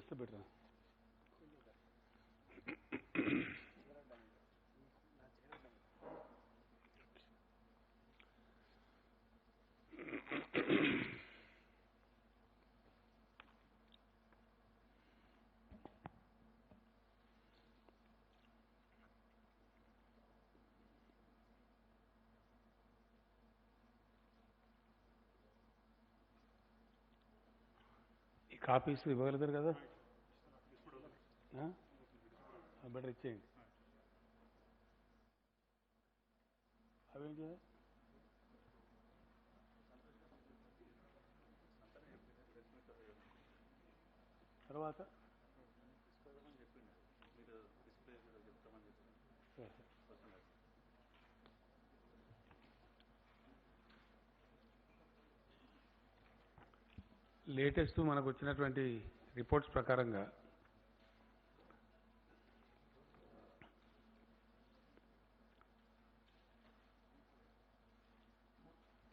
Plus better. ఈ copies ఇవ్వగలుగుతారు కదా, better ఇచ్చేయండి. అవేం చేయాలి తర్వాత? లేటెస్ట్ మనకు వచ్చినటువంటి రిపోర్ట్స్ ప్రకారంగా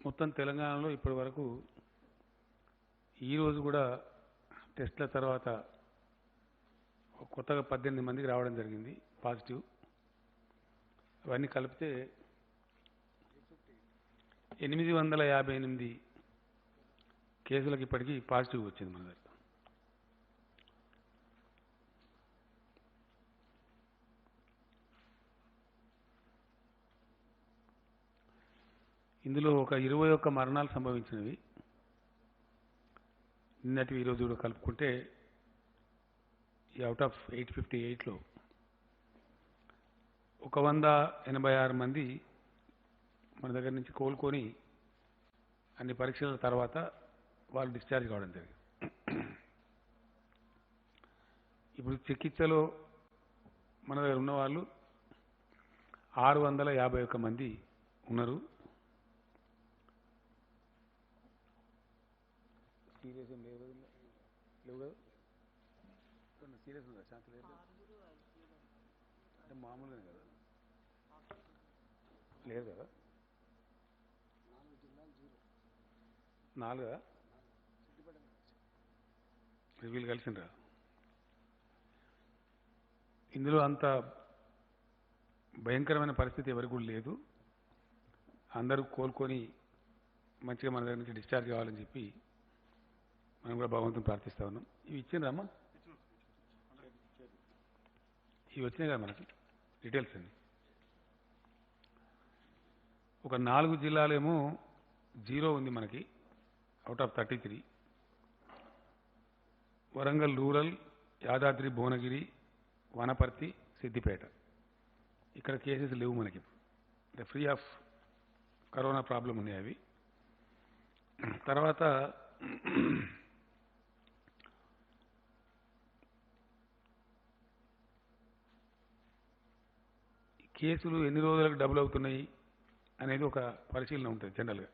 మొత్తం తెలంగాణలో ఇప్పటి వరకు ఈరోజు కూడా టెస్ట్ల తర్వాత కొత్తగా 18 మందికి రావడం జరిగింది పాజిటివ్. అవన్నీ కలిపితే 858 కేసులకు ఇప్పటికీ పాజిటివ్ వచ్చింది మన దగ్గర. ఇందులో ఒక 21 మరణాలు సంభవించినవి. నిన్నటి ఈరోజు కూడా కలుపుకుంటే ఈ అవుట్ ఆఫ్ 858లో 186 మంది మన దగ్గర నుంచి కోలుకొని అన్ని పరీక్షల తర్వాత వాళ్ళు డిశ్చార్జ్ కావడం జరిగింది. ఇప్పుడు చికిత్సలో మన దగ్గర ఉన్న వాళ్ళు 651 మంది ఉన్నారు. సీరియస్ ఏం లేవు కదా, సీరియస్ ఉందా? ఛాన్స్ లేదు అంటే మామూలుగానే కదా, లేదు కదా. 4 వీళ్ళు కలిసిండ్రా? ఇందులో అంత భయంకరమైన పరిస్థితి ఎవరికి కూడా లేదు. అందరూ కోలుకొని మంచిగా మన దగ్గర నుంచి డిశ్చార్జ్ కావాలని చెప్పి మనం కూడా భగవంతుని ప్రార్థిస్తా ఉన్నాం. ఇవి ఇచ్చిండ్రమ్మా, ఇవి వచ్చినాయి కదా మనకి డీటెయిల్స్ అండి. ఒక 4 జిల్లాలేమో 0 ఉంది మనకి out of 33. Warangal rural, Yadadri Bhuvanagiri, Wanaparthy, Siddipet. ఇక్కడ కేసెస్ లేవు మనకి, ఫ్రీ ఆఫ్ కరోనా ప్రాబ్లం ఉన్నాయి అవి. తర్వాత కేసులు ఎన్ని రోజులకు డబుల్ అవుతున్నాయి అనేది ఒక పరిశీలన ఉంటుంది జనరల్గా,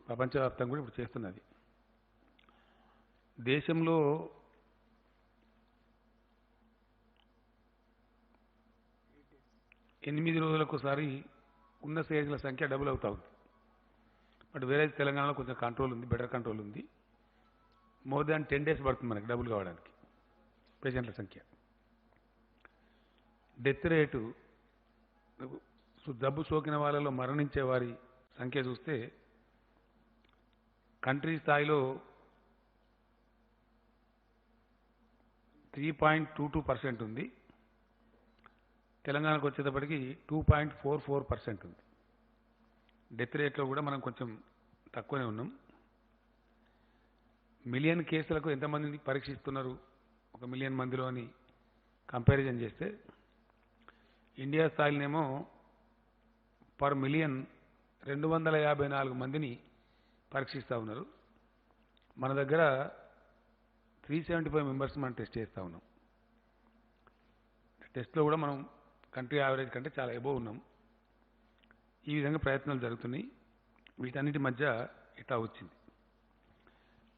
ప్రపంచవ్యాప్తంగా కూడా ఇప్పుడు చేస్తున్నది. దేశంలో ఎనిమిది రోజులకోసారి ఉన్న స్టేజ్ల సంఖ్య డబుల్ అవుతా ఉంది. బట్ వేరే తెలంగాణలో కొంచెం కంట్రోల్ ఉంది, బెటర్ కంట్రోల్ ఉంది. మోర్ దాన్ 10 days పడుతుంది మనకి డబుల్ కావడానికి పేషెంట్ల సంఖ్య. డెత్ రేటు, జబ్బు సోకిన వాళ్ళలో మరణించే వారి సంఖ్య చూస్తే కంట్రీ స్థాయిలో 3.22% ఉంది. తెలంగాణకు వచ్చేటప్పటికి 2.44% ఉంది. డెత్ రేట్లో కూడా మనం కొంచెం తక్కువనే ఉన్నాం. మిలియన్ కేసులకు ఎంతమందిని పరీక్షిస్తున్నారు, 1 మిలియన్ మందిలో అని కంపారిజన్ చేస్తే ఇండియా స్థాయిలోనేమో పర్ మిలియన్ 254 మందిని పరీక్షిస్తూ ఉన్నారు. మన దగ్గర 375 మెంబర్స్ మనం టెస్ట్ చేస్తూ ఉన్నాం. టెస్ట్లో కూడా మనం కంట్రీ యావరేజ్ కంటే చాలా ఎబోవ్ ఉన్నాం. ఈ విధంగా ప్రయత్నాలు జరుగుతున్నాయి. వీటన్నిటి మధ్య ఇట్లా వచ్చింది.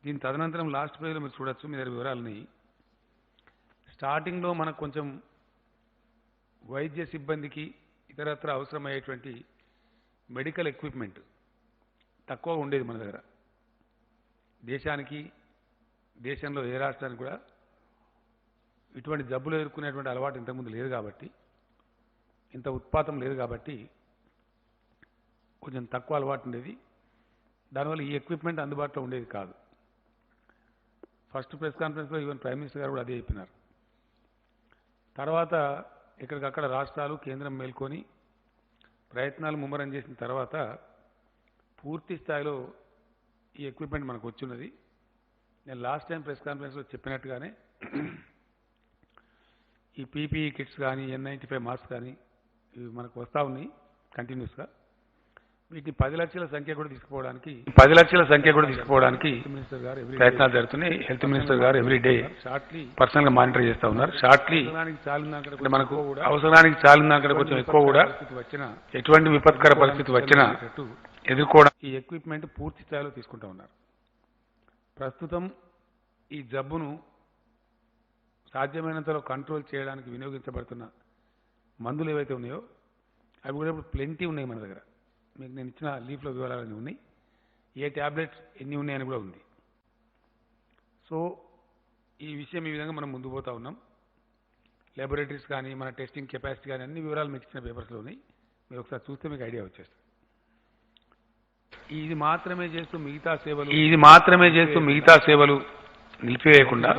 దీని తదనంతరం లాస్ట్ పేజ్లో మీరు చూడొచ్చు, మీ దగ్గర వివరాలని. స్టార్టింగ్లో మనకు కొంచెం వైద్య సిబ్బందికి ఇతరత్ర అవసరమయ్యేటువంటి మెడికల్ ఎక్విప్మెంట్ తక్కువ ఉండేది మన దగ్గర. దేశంలో ఏ రాష్ట్రానికి కూడా ఇటువంటి జబ్బులు ఎదుర్కొనేటువంటి అలవాటు ఇంతకుముందు లేదు కాబట్టి, ఇంత ఉత్పాతం లేదు కాబట్టి కొంచెం తక్కువ అలవాటు ఉండేది. దానివల్ల ఈ ఎక్విప్మెంట్ అందుబాటులో ఉండేది కాదు. ఫస్ట్ ప్రెస్ కాన్ఫరెన్స్లో ఈవెన్ ప్రైమ్ మినిస్టర్ గారు కూడా అదే చెప్పినారు. తర్వాత ఎక్కడికక్కడ రాష్ట్రాలు కేంద్రం మేల్కొని ప్రయత్నాలు ముమ్మరం చేసిన తర్వాత పూర్తి స్థాయిలో ఈ ఎక్విప్మెంట్ మనకు వచ్చిన్నది. నేను లాస్ట్ టైం ప్రెస్ కాన్ఫరెన్స్లో చెప్పినట్టుగానే ఈ పీపీఈ కిట్స్ కానీ N95 మాస్క్ కానీ ఇవి మనకు వస్తూ ఉన్నాయి కంటిన్యూస్గా. వీటిని 10 లక్షల సంఖ్య కూడా తీసుకుపోవడానికి మినిస్టర్ గారు ప్రయత్నాలు జరుగుతున్నాయి. హెల్త్ మినిస్టర్ గారు ఎవ్రీడే పర్సనల్ గా మానిటర్ చేస్తూ ఉన్నారు. షార్ట్లీ మనకు అవసరానికి చాలిన అక్కడ కొంచెం ఎక్కువ కూడా ఎటువంటి విపత్కర పరిస్థితి వచ్చినా ఎదుర్కోవడం ఈ ఎక్విప్మెంట్ పూర్తి స్థాయిలో తీసుకుంటూ ఉన్నారు. ప్రస్తుతం ఈ జబ్బును సాధ్యమైనంతలో కంట్రోల్ చేయడానికి వినియోగించబడుతున్న మందులు ఏవైతే ఉన్నాయో అవి కూడా ఇప్పుడు ప్లెంటీ ఉన్నాయి మన దగ్గర. మీకు నేను ఇచ్చిన లీఫ్లో వివరాలన్నీ ఉన్నాయి. ఏ ట్యాబ్లెట్స్ ఎన్ని ఉన్నాయని కూడా ఉంది. సో ఈ విషయం ఈ విధంగా మనం ముందుకు పోతా ఉన్నాం. ల్యాబొరేటరీస్ కానీ మన టెస్టింగ్ కెపాసిటీ కానీ అన్ని వివరాలు మీకు ఇచ్చిన పేపర్స్లో ఉన్నాయి. మీరు ఒకసారి చూస్తే మీకు ఐడియా వచ్చేస్తుంది. ఇది మాత్రమే చేస్తూ మిగతా సేవలు నిలిపివేయకుండా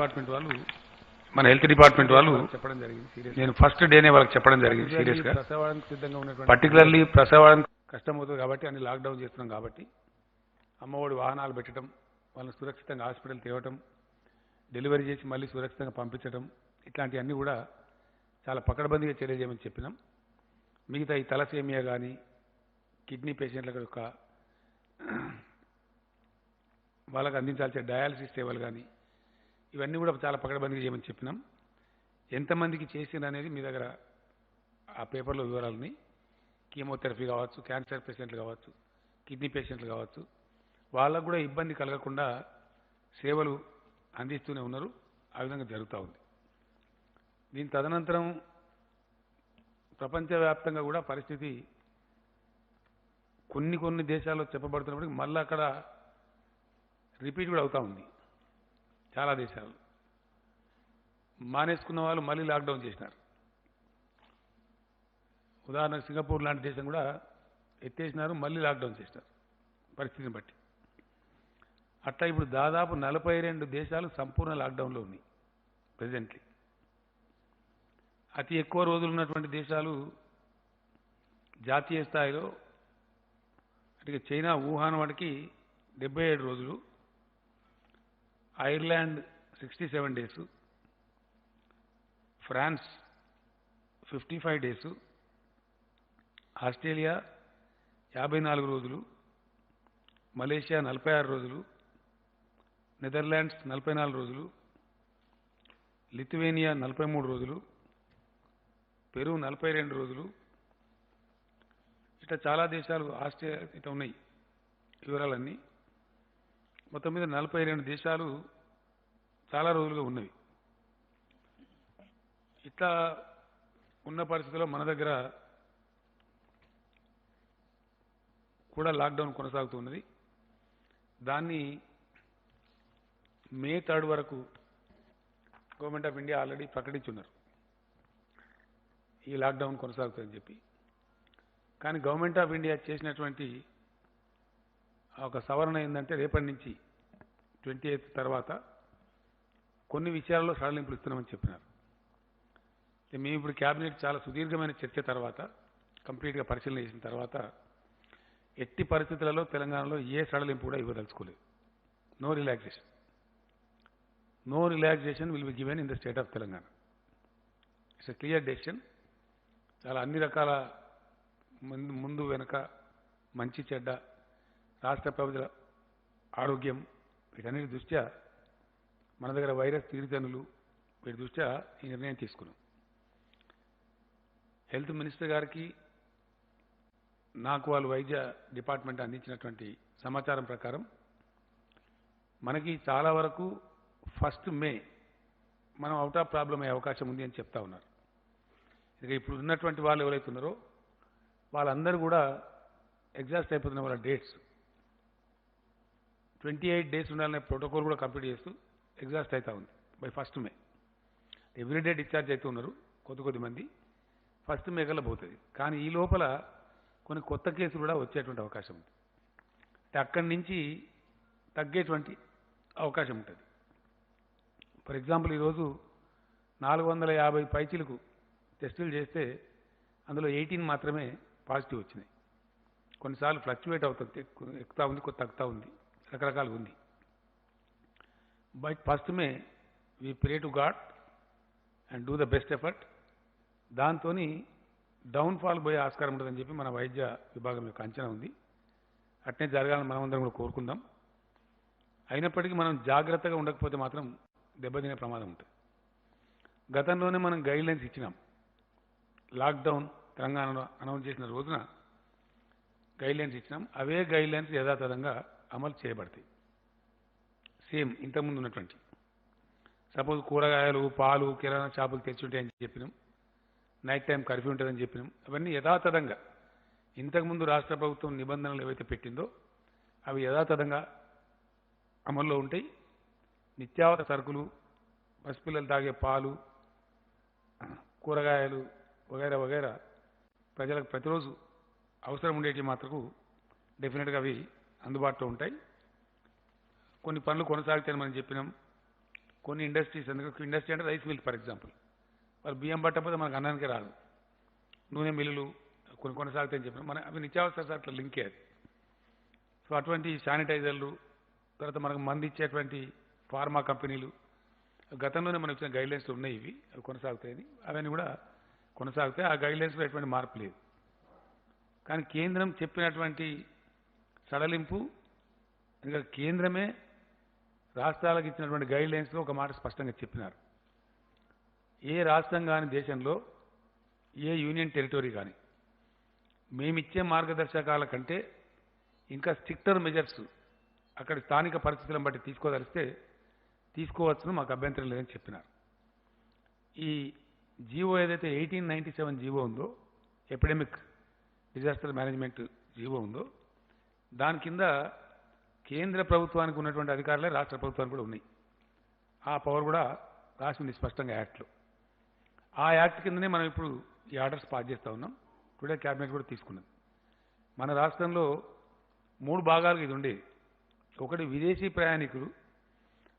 మన హెల్త్ డిపార్ట్మెంట్ వాళ్ళు చెప్పడం జరిగింది. నేను ఫస్ట్ డేనే వాళ్ళకి చెప్పడం జరిగింది సీరియస్గా. ప్రసవానికి సిద్ధంగా ఉన్నటువంటి పర్టికులర్లీ ప్రసవానికి కష్టం అవుతుంది కాబట్టి అన్ని లాక్డౌన్ చేస్తున్నాం కాబట్టి అమ్మఒడి వాహనాలు పెట్టడం, వాళ్ళని సురక్షితంగా హాస్పిటల్ తేవటం, డెలివరీ చేసి మళ్ళీ సురక్షితంగా పంపించడం, ఇట్లాంటివన్నీ కూడా చాలా పకడ్బందీగా చర్య చేయమని చెప్పినాం. మిగతా ఈ తలసేమియా కానీ కిడ్నీ పేషెంట్ల యొక్క వాళ్ళకి అందించాల్సిన డయాలసిస్ సేవలు కానీ ఇవన్నీ కూడా చాలా పకడ్బందీగా చేయమని చెప్పినాం. ఎంతమందికి చేసింది అనేది మీ దగ్గర ఆ పేపర్లో వివరాలని, కీమోథెరపీ కావచ్చు, క్యాన్సర్ పేషెంట్లు కావచ్చు, కిడ్నీ పేషెంట్లు కావచ్చు, వాళ్ళకు కూడా ఇబ్బంది కలగకుండా సేవలు అందిస్తూనే ఉన్నారు. ఆ విధంగా జరుగుతూ ఉంది. దీని తదనంతరం ప్రపంచవ్యాప్తంగా కూడా పరిస్థితి కొన్ని దేశాల్లో చెప్పబడుతున్నప్పటికీ మళ్ళీ అక్కడ రిపీట్ కూడా అవుతూ ఉంది. చాలా దేశాలు మానేసుకున్న వాళ్ళు మళ్ళీ లాక్డౌన్ చేసినారు. ఉదాహరణకు సింగపూర్ లాంటి దేశం కూడా ఎత్తేసినారు, మళ్ళీ లాక్డౌన్ చేసినారు పరిస్థితిని బట్టి. అట్లా ఇప్పుడు దాదాపు 42 దేశాలు సంపూర్ణ లాక్డౌన్లో ఉన్నాయి ప్రెజెంట్లీ. అతి ఎక్కువ రోజులు ఉన్నటువంటి దేశాలు జాతీయ స్థాయిలో అంటే చైనా వుహాన్ వాటికి 77 రోజులు, Ireland 67 days, France 55 days, Australia 54 రోజులు, మలేషియా 46 రోజులు, నెదర్లాండ్స్ 44 రోజులు, లిథువేనియా 43 రోజులు, పెరు 42 రోజులు, ఇట్లా చాలా దేశాలు ఆస్ట్రేలియా ఇట్లా ఉన్నాయి. వివరాలన్నీ మొత్తం మీద 42 దేశాలు చాలా రోజులుగా ఉన్నవి. ఇట్లా ఉన్న పరిస్థితుల్లో మన దగ్గర కూడా లాక్డౌన్ కొనసాగుతున్నది. దాన్ని మే 3 వరకు గవర్నమెంట్ ఆఫ్ ఇండియా ఆల్రెడీ ప్రకటించున్నారు ఈ లాక్డౌన్ కొనసాగుతుందని చెప్పి. కానీ గవర్నమెంట్ ఆఫ్ ఇండియా చేసినటువంటి ఒక సవరణ ఏంటంటే రేపటి నుంచి 28 తర్వాత కొన్ని విషయాల్లో సడలింపులు ఇస్తున్నామని చెప్పినారు. మేము ఇప్పుడు క్యాబినెట్ చాలా సుదీర్ఘమైన చర్చ తర్వాత కంప్లీట్గా పరిశీలన చేసిన తర్వాత ఎట్టి పరిస్థితులలో తెలంగాణలో ఏ సడలింపు కూడా ఇవ్వదలుచుకోలేదు. No relaxation will be given in the state of Telangana. It's a clear decision. చాలా అన్ని రకాల ముందు వెనక మంచి చెడ్డ రాష్ట్ర ప్రజల ఆరోగ్యం వీటన్నిటి దృష్ట్యా మన దగ్గర వైరస్ తీరుతెన్నులు వీటి దృష్ట్యా ఈ నిర్ణయం తీసుకున్నాం. హెల్త్ మినిస్టర్ గారికి నాకు వాళ్ళు వైద్య డిపార్ట్మెంట్ అందించినటువంటి సమాచారం ప్రకారం మనకి చాలా వరకు 1 మే మనం అవుట్ ఆఫ్ ప్రాబ్లం అయ్యే అవకాశం ఉంది అని చెప్తా ఉన్నారు. ఇక ఇప్పుడు ఉన్నటువంటి వాళ్ళు ఎవరైతే ఉన్నారో వాళ్ళందరూ కూడా ఎగ్జాస్ట్ అయిపోతున్న వాళ్ళ డేట్స్ 28 డేస్ ఉండాలనే ప్రోటోకాల్ కూడా కంప్లీట్ చేస్తూ ఎగ్జాస్ట్ అవుతా ఉంది బై 1 మే. ఎవ్రీడే డిశ్చార్జ్ అవుతూ ఉన్నారు కొద్ది మంది. ఫస్ట్ మేకల్లో పోతుంది. కానీ ఈ లోపల కొన్ని కొత్త కేసులు కూడా వచ్చేటువంటి అవకాశం ఉంది. అక్కడి నుంచి తగ్గేటువంటి అవకాశం ఉంటుంది. ఫర్ ఎగ్జాంపుల్ ఈరోజు 450 పైచీలకు టెస్టులు చేస్తే అందులో 18 మాత్రమే పాజిటివ్ వచ్చినాయి. కొన్నిసార్లు ఫ్లక్చువేట్ అవుతుంది, ఎక్కుతా ఉంది, కొత్త తగ్గుతూ ఉంది, రకరకాలుగా ఉంది. But first may we pray to God and do the best effort. దాంతో డౌన్ఫాల్ పోయే ఆస్కారం ఉంటుందని చెప్పి మన వైద్య విభాగం యొక్క అంచనా ఉంది. అట్నే జరగాలని మనమందరం కూడా కోరుకుందాం. అయినప్పటికీ మనం జాగ్రత్తగా ఉండకపోతే మాత్రం దెబ్బతినే ప్రమాదం ఉంటుంది. గతంలోనే మనం గైడ్లైన్స్ ఇచ్చినాం. లాక్డౌన్ తెలంగాణలో అనౌన్స్ చేసిన రోజున గైడ్లైన్స్ ఇచ్చినాం. అవే గైడ్లైన్స్ యథాతథంగా అమలు చేయబడతాయి. సేమ్ ఇంతకుముందు ఉన్నటువంటి. సపోజ్ కూరగాయలు, పాలు, కిరాణా షాపులు తెచ్చి ఉంటాయని చెప్పినాం. నైట్ టైం కర్ఫ్యూ ఉంటుందని చెప్పినాం. అవన్నీ యథాతథంగా ఇంతకుముందు రాష్ట్ర ప్రభుత్వం నిబంధనలు ఏవైతే పెట్టిందో అవి యథాతథంగా అమల్లో ఉంటాయి. నిత్యావసర సరుకులు, పసిపిల్లలు తాగే పాలు, కూరగాయలు వగైరా వగైరా ప్రజలకు ప్రతిరోజు అవసరం ఉండేటి మాత్రకు డెఫినెట్గా అవి అందుబాటులో ఉంటాయి. కొన్ని పనులు కొనసాగుతాయని మనం చెప్పినాం. కొన్ని ఇండస్ట్రీస్, ఎందుకంటే ఇండస్ట్రీ అంటే రైస్ మిల్ ఫర్ ఎగ్జాంపుల్, వాళ్ళు బియ్యం పట్టకపోతే మనకు అన్నానికి రాదు. నూనె మిల్లులు కొన్ని కొనసాగుతాయని చెప్పినాం. మన అవి నిత్యావసర సరుకుల లింకే అది. సో అటువంటి శానిటైజర్లు, తర్వాత మనకు మంది ఇచ్చేటువంటి ఫార్మా కంపెనీలు గతంలోనే మనకు ఇచ్చిన గైడ్లైన్స్ ఉన్నాయి. ఇవి అవి కొనసాగుతాయని, అవన్నీ కూడా కొనసాగుతాయి. ఆ గైడ్లైన్స్లో ఎటువంటి మార్పు లేదు. కానీ కేంద్రం చెప్పినటువంటి సడలింపు, ఇంకా కేంద్రమే రాష్ట్రాలకు ఇచ్చినటువంటి గైడ్లైన్స్లో ఒక మాట స్పష్టంగా చెప్పినారు. ఏ రాష్ట్రం కానీ దేశంలో, ఏ యూనియన్ టెరిటరీ కానీ మేమిచ్చే మార్గదర్శకాల కంటే ఇంకా స్ట్రిక్టర్ మెజర్స్ అక్కడి స్థానిక పరిస్థితులను బట్టి తీసుకోదలిస్తే తీసుకోవచ్చును, మాకు అభ్యంతరం లేదని చెప్పినారు. ఈ జీవో ఏదైతే 1897 జీవో ఉందో, ఎపిడెమిక్ డిజాస్టర్ మేనేజ్మెంట్ జీవో ఉందో, దాని కింద కేంద్ర ప్రభుత్వానికి ఉన్నటువంటి అధికారులే రాష్ట్ర ప్రభుత్వానికి కూడా ఉన్నాయి. ఆ పవర్ కూడా రాసింది స్పష్టంగా యాక్ట్లో. ఆ యాక్ట్ కిందనే మనం ఇప్పుడు ఈ ఆర్డర్స్ పాస్ చేస్తూ ఉన్నాం. టుడే క్యాబినెట్ కూడా తీసుకున్నది. మన రాష్ట్రంలో 3 భాగాలకు ఇది ఉండేది. ఒకటి విదేశీ ప్రయాణికులు.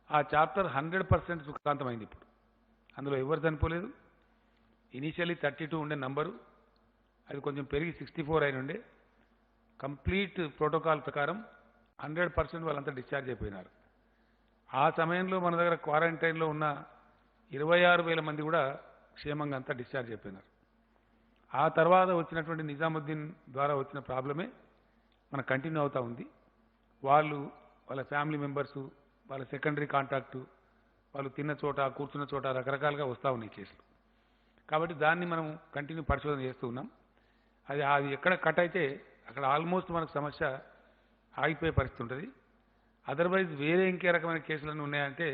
ఆ చాప్టర్ 100% సుఖాంతమైంది. ఇప్పుడు అందులో ఎవరు చనిపోలేదు. ఇనీషియల్లీ 32 ఉండే నంబరు, అది కొంచెం పెరిగి 64 అయిన ఉండే. కంప్లీట్ ప్రోటోకాల్ ప్రకారం 100% వాళ్ళంతా డిశ్చార్జ్ అయిపోయినారు. ఆ సమయంలో మన దగ్గర క్వారంటైన్లో ఉన్న 26,000 మంది కూడా క్షేమంగా అంతా డిశ్చార్జ్ అయిపోయినారు. ఆ తర్వాత వచ్చినటువంటి నిజాముద్దీన్ ద్వారా వచ్చిన ప్రాబ్లమే మన కంటిన్యూ అవుతూ ఉంది. వాళ్ళు, వాళ్ళ ఫ్యామిలీ మెంబర్సు, వాళ్ళ సెకండరీ కాంటాక్టు, వాళ్ళు తిన్న చోట, కూర్చున్న చోట రకరకాలుగా వస్తూ ఉన్నాయి కేసులు. కాబట్టి దాన్ని మనం కంటిన్యూ పరిశోధన చేస్తూ ఉన్నాం. అది ఎక్కడ కట్ అయితే అక్కడ ఆల్మోస్ట్ మనకు సమస్య ఆగిపోయే పరిస్థితి ఉంటుంది. అదర్వైజ్ వేరే ఇంకే రకమైన కేసులన్నీ ఉన్నాయంటే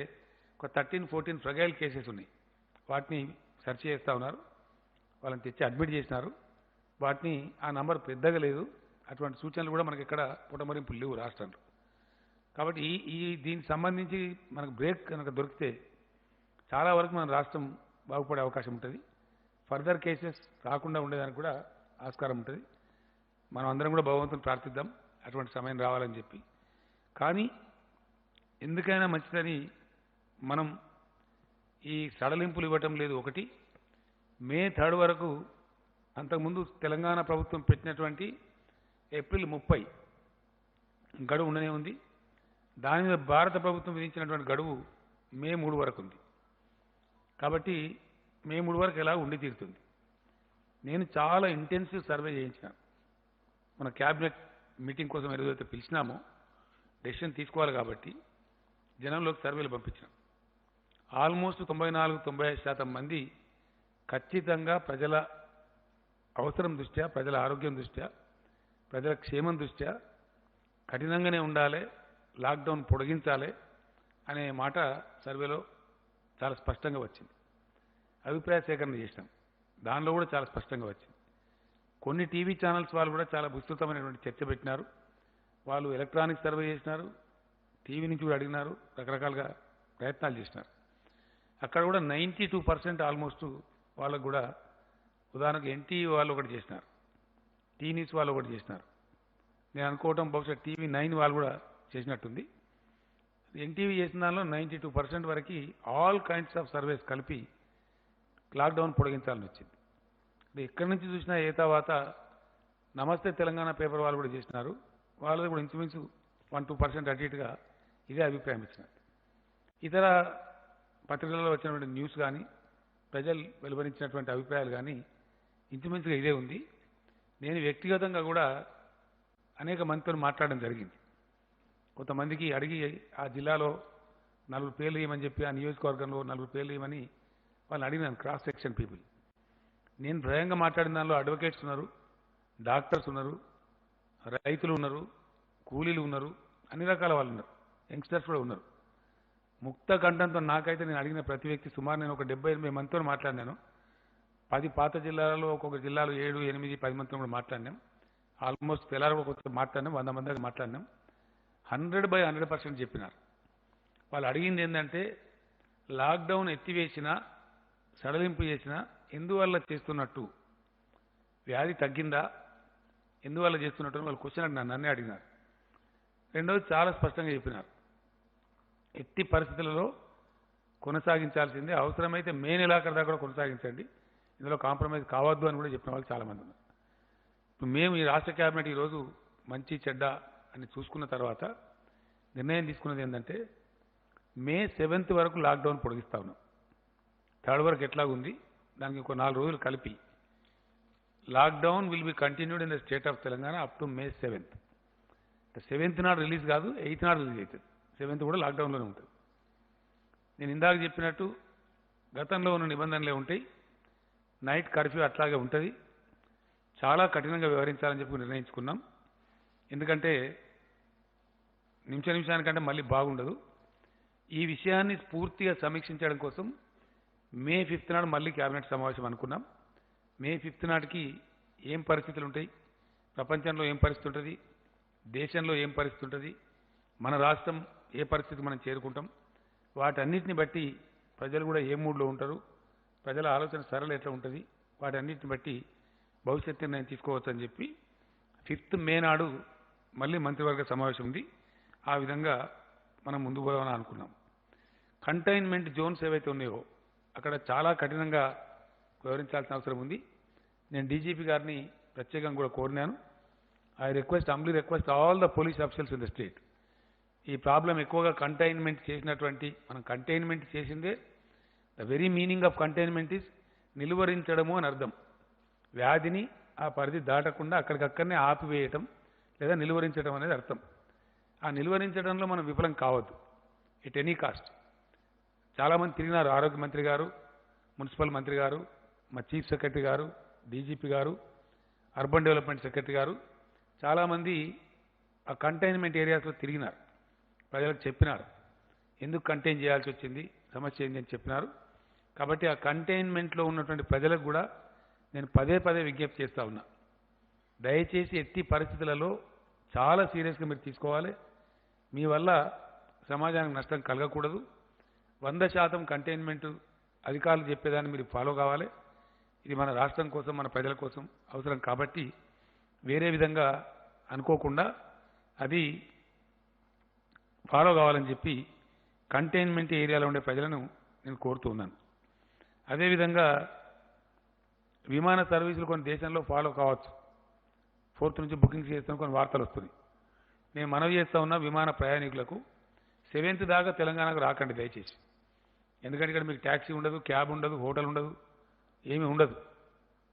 ఒక 13-14 ఫ్రగైల్ కేసెస్ ఉన్నాయి. వాటిని సెర్చ్ చేస్తూ ఉన్నారు. వాళ్ళని తెచ్చి అడ్మిట్ చేసినారు. వాటిని ఆ నంబర్ పెద్దగా లేదు. అటువంటి సూచనలు కూడా మనకి ఎక్కడ పుటమరింపులు లేవు రాష్ట్రంలో. కాబట్టి దీనికి సంబంధించి మనకు బ్రేక్ కనుక దొరికితే చాలా వరకు మన రాష్ట్రం బాగుపడే అవకాశం ఉంటుంది. ఫర్దర్ కేసెస్ రాకుండా ఉండేదానికి కూడా ఆస్కారం ఉంటుంది. మనం అందరం కూడా భగవంతుని ప్రార్థిద్దాం అటువంటి సమయం రావాలని చెప్పి. కానీ ఎందుకైనా మంచిదని మనం ఈ సడలింపులు ఇవ్వటం లేదు. ఒకటి, మే 3 వరకు, అంతకుముందు తెలంగాణ ప్రభుత్వం పెట్టినటువంటి ఏప్రిల్ 30 గడువు ఉండనే ఉంది. దాని మీద భారత ప్రభుత్వం విధించినటువంటి గడువు మే 3 వరకు ఉంది. కాబట్టి మే 3 వరకు ఎలా ఉండి తీరుతుంది. నేను చాలా ఇంటెన్సివ్ సర్వే చేయించిన. మన క్యాబినెట్ మీటింగ్ కోసం ఏదైతే పిలిచినామో, డెసిషన్ తీసుకోవాలి కాబట్టి జనంలోకి సర్వేలు పంపించినాం. ఆల్మోస్ట్ 94-95% మంది ఖచ్చితంగా ప్రజల అవసరం దృష్ట్యా, ప్రజల ఆరోగ్యం దృష్ట్యా, ప్రజల క్షేమం దృష్ట్యా కఠినంగానే ఉండాలి, లాక్డౌన్ పొడిగించాలి అనే మాట సర్వేలో చాలా స్పష్టంగా వచ్చింది. అభిప్రాయ సేకరణ చేసినాం. దానిలో కూడా చాలా స్పష్టంగా వచ్చింది. కొన్ని టీవీ ఛానల్స్ వాళ్ళు కూడా చాలా విస్తృతమైనటువంటి చర్చ పెట్టినారు. వాళ్ళు ఎలక్ట్రానిక్ సర్వే చేసినారు, టీవీ నుంచి కూడా అడిగినారు, రకరకాలుగా ప్రయత్నాలు చేసినారు. అక్కడ కూడా 92% ఆల్మోస్ట్ వాళ్ళకు కూడా ఉదాహరణకు ఎన్టీవీ వాళ్ళు ఒకటి చేసినారు, టీ న్యూస్ వాళ్ళు ఒకటి చేసినారు. నేను అనుకోవటం బహుశా TV9 వాళ్ళు కూడా చేసినట్టుంది. ఎన్టీవీ చేసిన దానిలో 92% వరకు ఆల్ కైండ్స్ ఆఫ్ సర్వీస్ కలిపి లాక్డౌన్ పొడిగించాలని వచ్చింది. ఎక్కడి నుంచి చూసినా ఏ తర్వాత నమస్తే తెలంగాణ పేపర్ వాళ్ళు కూడా చేసినారు. వాళ్ళు కూడా ఇంచుమించు 1-2% అటు ఇటుగా ఇదే అభిప్రాయం ఇచ్చినారు. ఇతర పత్రికలలో వచ్చినటువంటి న్యూస్ కానీ ప్రజలు వెలువరించినటువంటి అభిప్రాయాలు కానీ ఇంచుమించుగా ఇదే ఉంది. నేను వ్యక్తిగతంగా కూడా అనేక మందితో మాట్లాడడం జరిగింది. కొంతమందికి అడిగి ఆ జిల్లాలో 4 పేర్లు ఇవ్వమని చెప్పి, ఆ నియోజకవర్గంలో 4 పేర్లు ఇవ్వమని వాళ్ళని అడిగినాను, క్రాస్ సెక్షన్ పీపుల్. నేను భయంగా మాట్లాడిన దానిలో అడ్వకేట్స్ ఉన్నారు, డాక్టర్స్ ఉన్నారు, రైతులు ఉన్నారు, కూలీలు ఉన్నారు, అన్ని రకాల వాళ్ళు ఉన్నారు, యంగ్స్టర్స్ కూడా ఉన్నారు. ముక్త కంఠంతో నాకైతే నేను అడిగిన ప్రతి వ్యక్తి సుమారు నేను ఒక 70-80 మందితో మాట్లాడినాను. 10 పాత జిల్లాలలో ఒక్కొక్క జిల్లాలో 7, 8, 10 మందితో కూడా మాట్లాడినాం. ఆల్మోస్ట్ తెల్లారు ఒక మాట్లాడినాం, 100 మంది దాకా మాట్లాడినాం. 100% చెప్పినారు. వాళ్ళు అడిగింది ఏంటంటే లాక్డౌన్ ఎత్తివేసినా సడలింపు చేసినా ఎందువల్ల చేస్తున్నట్టు, వ్యాధి తగ్గిందా, ఎందువల్ల చేస్తున్నట్టు వాళ్ళు క్వశ్చన్ నన్నే అడిగినారు. రెండవది చాలా స్పష్టంగా చెప్పినారు, ఎట్టి పరిస్థితులలో కొనసాగించాల్సిందే, అవసరమైతే మే నెలాఖరు దాకా కూడా కొనసాగించండి, ఇందులో కాంప్రమైజ్ కావద్దు అని కూడా చెప్పిన వాళ్ళు చాలామంది ఉన్నారు. ఇప్పుడు మేము ఈ రాష్ట్ర కేబినెట్ ఈరోజు మంచి చెడ్డ అని చూసుకున్న తర్వాత నిర్ణయం తీసుకున్నది ఏంటంటే మే 7th వరకు లాక్డౌన్ పొడిగిస్తా ఉన్నాం. 3rd వరకు ఎట్లాగుంది దానికి ఒక 4 రోజులు కలిపి lockdown will be continued in the state of Telangana up to May 7th. 7th నాడు రిలీజ్ కాదు, 8th నాడు రిలీజ్ అవుతుంది. 7th కూడా లాక్డౌన్లోనే ఉంటుంది. నేను ఇందాక చెప్పినట్టు గతంలో ఉన్న నిబంధనలే ఉంటాయి. నైట్ కర్ఫ్యూ అట్లాగే ఉంటుంది. చాలా కఠినంగా వ్యవహరించాలని చెప్పి నిర్ణయించుకున్నాం. ఎందుకంటే నిమిషానికంటే మళ్ళీ బాగుండదు. ఈ విషయాన్ని పూర్తిగా సమీక్షించడం కోసం May 5th నాడు మళ్ళీ కేబినెట్ సమావేశం అనుకున్నాం. May 5th నాటికి ఏం పరిస్థితులు ఉంటాయి, ప్రపంచంలో ఏం పరిస్థితి ఉంటుంది, దేశంలో ఏం పరిస్థితి ఉంటుంది, మన రాష్ట్రం ఏ పరిస్థితికి మనం చేరుకుంటాం, వాటన్నిటిని బట్టి ప్రజలు కూడా ఏ మూడ్లో ఉంటారు, ప్రజల ఆలోచన సరళ ఎట్లా ఉంటుంది, వాటన్నిటిని బట్టి భవిష్యత్తు నిర్ణయం తీసుకోవచ్చని చెప్పి 5th May నాడు మళ్ళీ మంత్రివర్గ సమావేశం ఉంది. ఆ విధంగా మనం ముందుకు పోదామని అనుకున్నాం. కంటైన్మెంట్ జోన్స్ ఏవైతే ఉన్నాయో అక్కడ చాలా కఠినంగా వ్యవహరించాల్సిన అవసరం ఉంది. నేను డీజీపీ గారిని ప్రత్యేకంగా కూడా కోరినాను. I humbly request all the police officers in the state. ఈ ప్రాబ్లం ఎక్కువగా కంటైన్మెంట్ చేసినటువంటి, మనం కంటైన్మెంట్ చేసిందే, the very meaning of containment is నిలువరించడము అని అర్థం. వ్యాధిని ఆ పరిధి దాటకుండా అక్కడికక్కడనే ఆపివేయటం లేదా నిలువరించడం అనేది అర్థం. ఆ నిలువరించడంలో మనం విఫలం కావద్దు ఎట్ ఎనీ కాస్ట్. చాలామంది తిరిగినారు, ఆరోగ్య మంత్రి గారు, మున్సిపల్ మంత్రి గారు, మా చీఫ్ సెక్రటరీ గారు, డీజీపీ గారు, అర్బన్ డెవలప్మెంట్ సెక్రటరీ గారు, చాలామంది ఆ కంటైన్మెంట్ ఏరియాస్లో తిరిగినారు, ప్రజలకు చెప్పినారు ఎందుకు కంటైన్ చేయాల్సి వచ్చింది, సమస్య ఏంటి అని చెప్పినారు. కాబట్టి ఆ కంటైన్మెంట్లో ఉన్నటువంటి ప్రజలకు కూడా నేను పదే విజ్ఞప్తి చేస్తా ఉన్నా, దయచేసి ఎట్టి పరిస్థితులలో చాలా సీరియస్గా మీరు తీసుకోవాలి. మీ వల్ల సమాజానికి నష్టం కలగకూడదు. 100% కంటైన్మెంట్ అధికారులు చెప్పేదాన్ని మీరు ఫాలో కావాలి. ఇది మన రాష్ట్రం కోసం, మన ప్రజల కోసం అవసరం. కాబట్టి వేరే విధంగా అనుకోకుండా అది ఫాలో కావాలని చెప్పి కంటైన్మెంట్ ఏరియాలో ఉండే ప్రజలను నేను కోరుతూ ఉన్నాను. అదేవిధంగా విమాన సర్వీసులు కొన్ని దేశంలో ఫాలో కావచ్చు, 4th నుంచి బుకింగ్స్ చేస్తున్న కొన్ని వార్తలు వస్తున్నాయి. నేను మనవి చేస్తా ఉన్నా, విమాన ప్రయాణికులకు 7th దాకా తెలంగాణకు రాకండి దయచేసి. ఎందుకంటే ఇక్కడ మీకు ట్యాక్సీ ఉండదు, క్యాబ్ ఉండదు, హోటల్ ఉండదు, ఏమీ ఉండదు,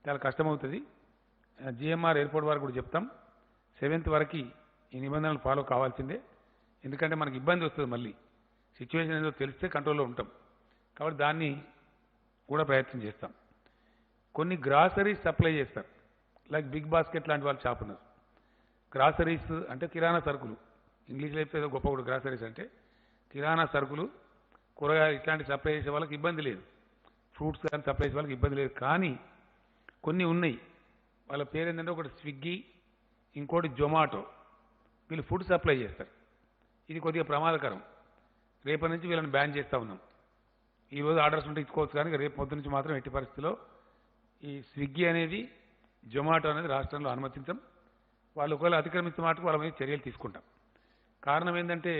చాలా కష్టమవుతుంది. జిఎంఆర్ ఎయిర్పోర్ట్ వారికి కూడా చెప్తాం, 7th వరకు ఈ నిబంధనలు ఫాలో కావాల్సిందే. ఎందుకంటే మనకి ఇబ్బంది వస్తుంది, మళ్ళీ సిచ్యువేషన్ ఏదో తెలిస్తే కంట్రోల్లో ఉంటాం. కాబట్టి దాన్ని కూడా ప్రయత్నం చేస్తాం. కొన్ని గ్రాసరీస్ సప్లై చేస్తారు, లైక్ బిగ్ బాస్కెట్ లాంటి వాళ్ళు షాప్ ఉన్నారు. గ్రాసరీస్ అంటే కిరాణా సరుకులు, ఇంగ్లీష్లో అయితే ఏదో గొప్ప కూడా గ్రాసరీస్ అంటే కిరాణా సరుకులు, కూరగాయలు ఇట్లాంటి సప్లై చేసే వాళ్ళకి ఇబ్బంది లేదు, ఫ్రూట్స్ కానీ సప్లై చేసే వాళ్ళకి ఇబ్బంది లేదు. కానీ కొన్ని ఉన్నాయి, వాళ్ళ పేరు ఏంటంటే ఒకటి స్విగ్గీ, ఇంకోటి జొమాటో, వీళ్ళు ఫుడ్ సప్లై చేస్తారు. ఇది కొద్దిగా ప్రమాదకరం. రేపటి నుంచి వీళ్ళని బ్యాన్ చేస్తూ ఉన్నాం. ఈరోజు ఆర్డర్స్ ఉంటే ఇచ్చుకోవచ్చు, కానీ రేపు పొద్దు నుంచి మాత్రం ఎట్టి పరిస్థితిలో ఈ స్విగ్గీ అనేది, జొమాటో అనేది రాష్ట్రంలో అనుమతించం. వాళ్ళు ఒకవేళ అతిక్రమించిన మాటకు వాళ్ళ మీద చర్యలు తీసుకుంటాం. కారణం ఏంటంటే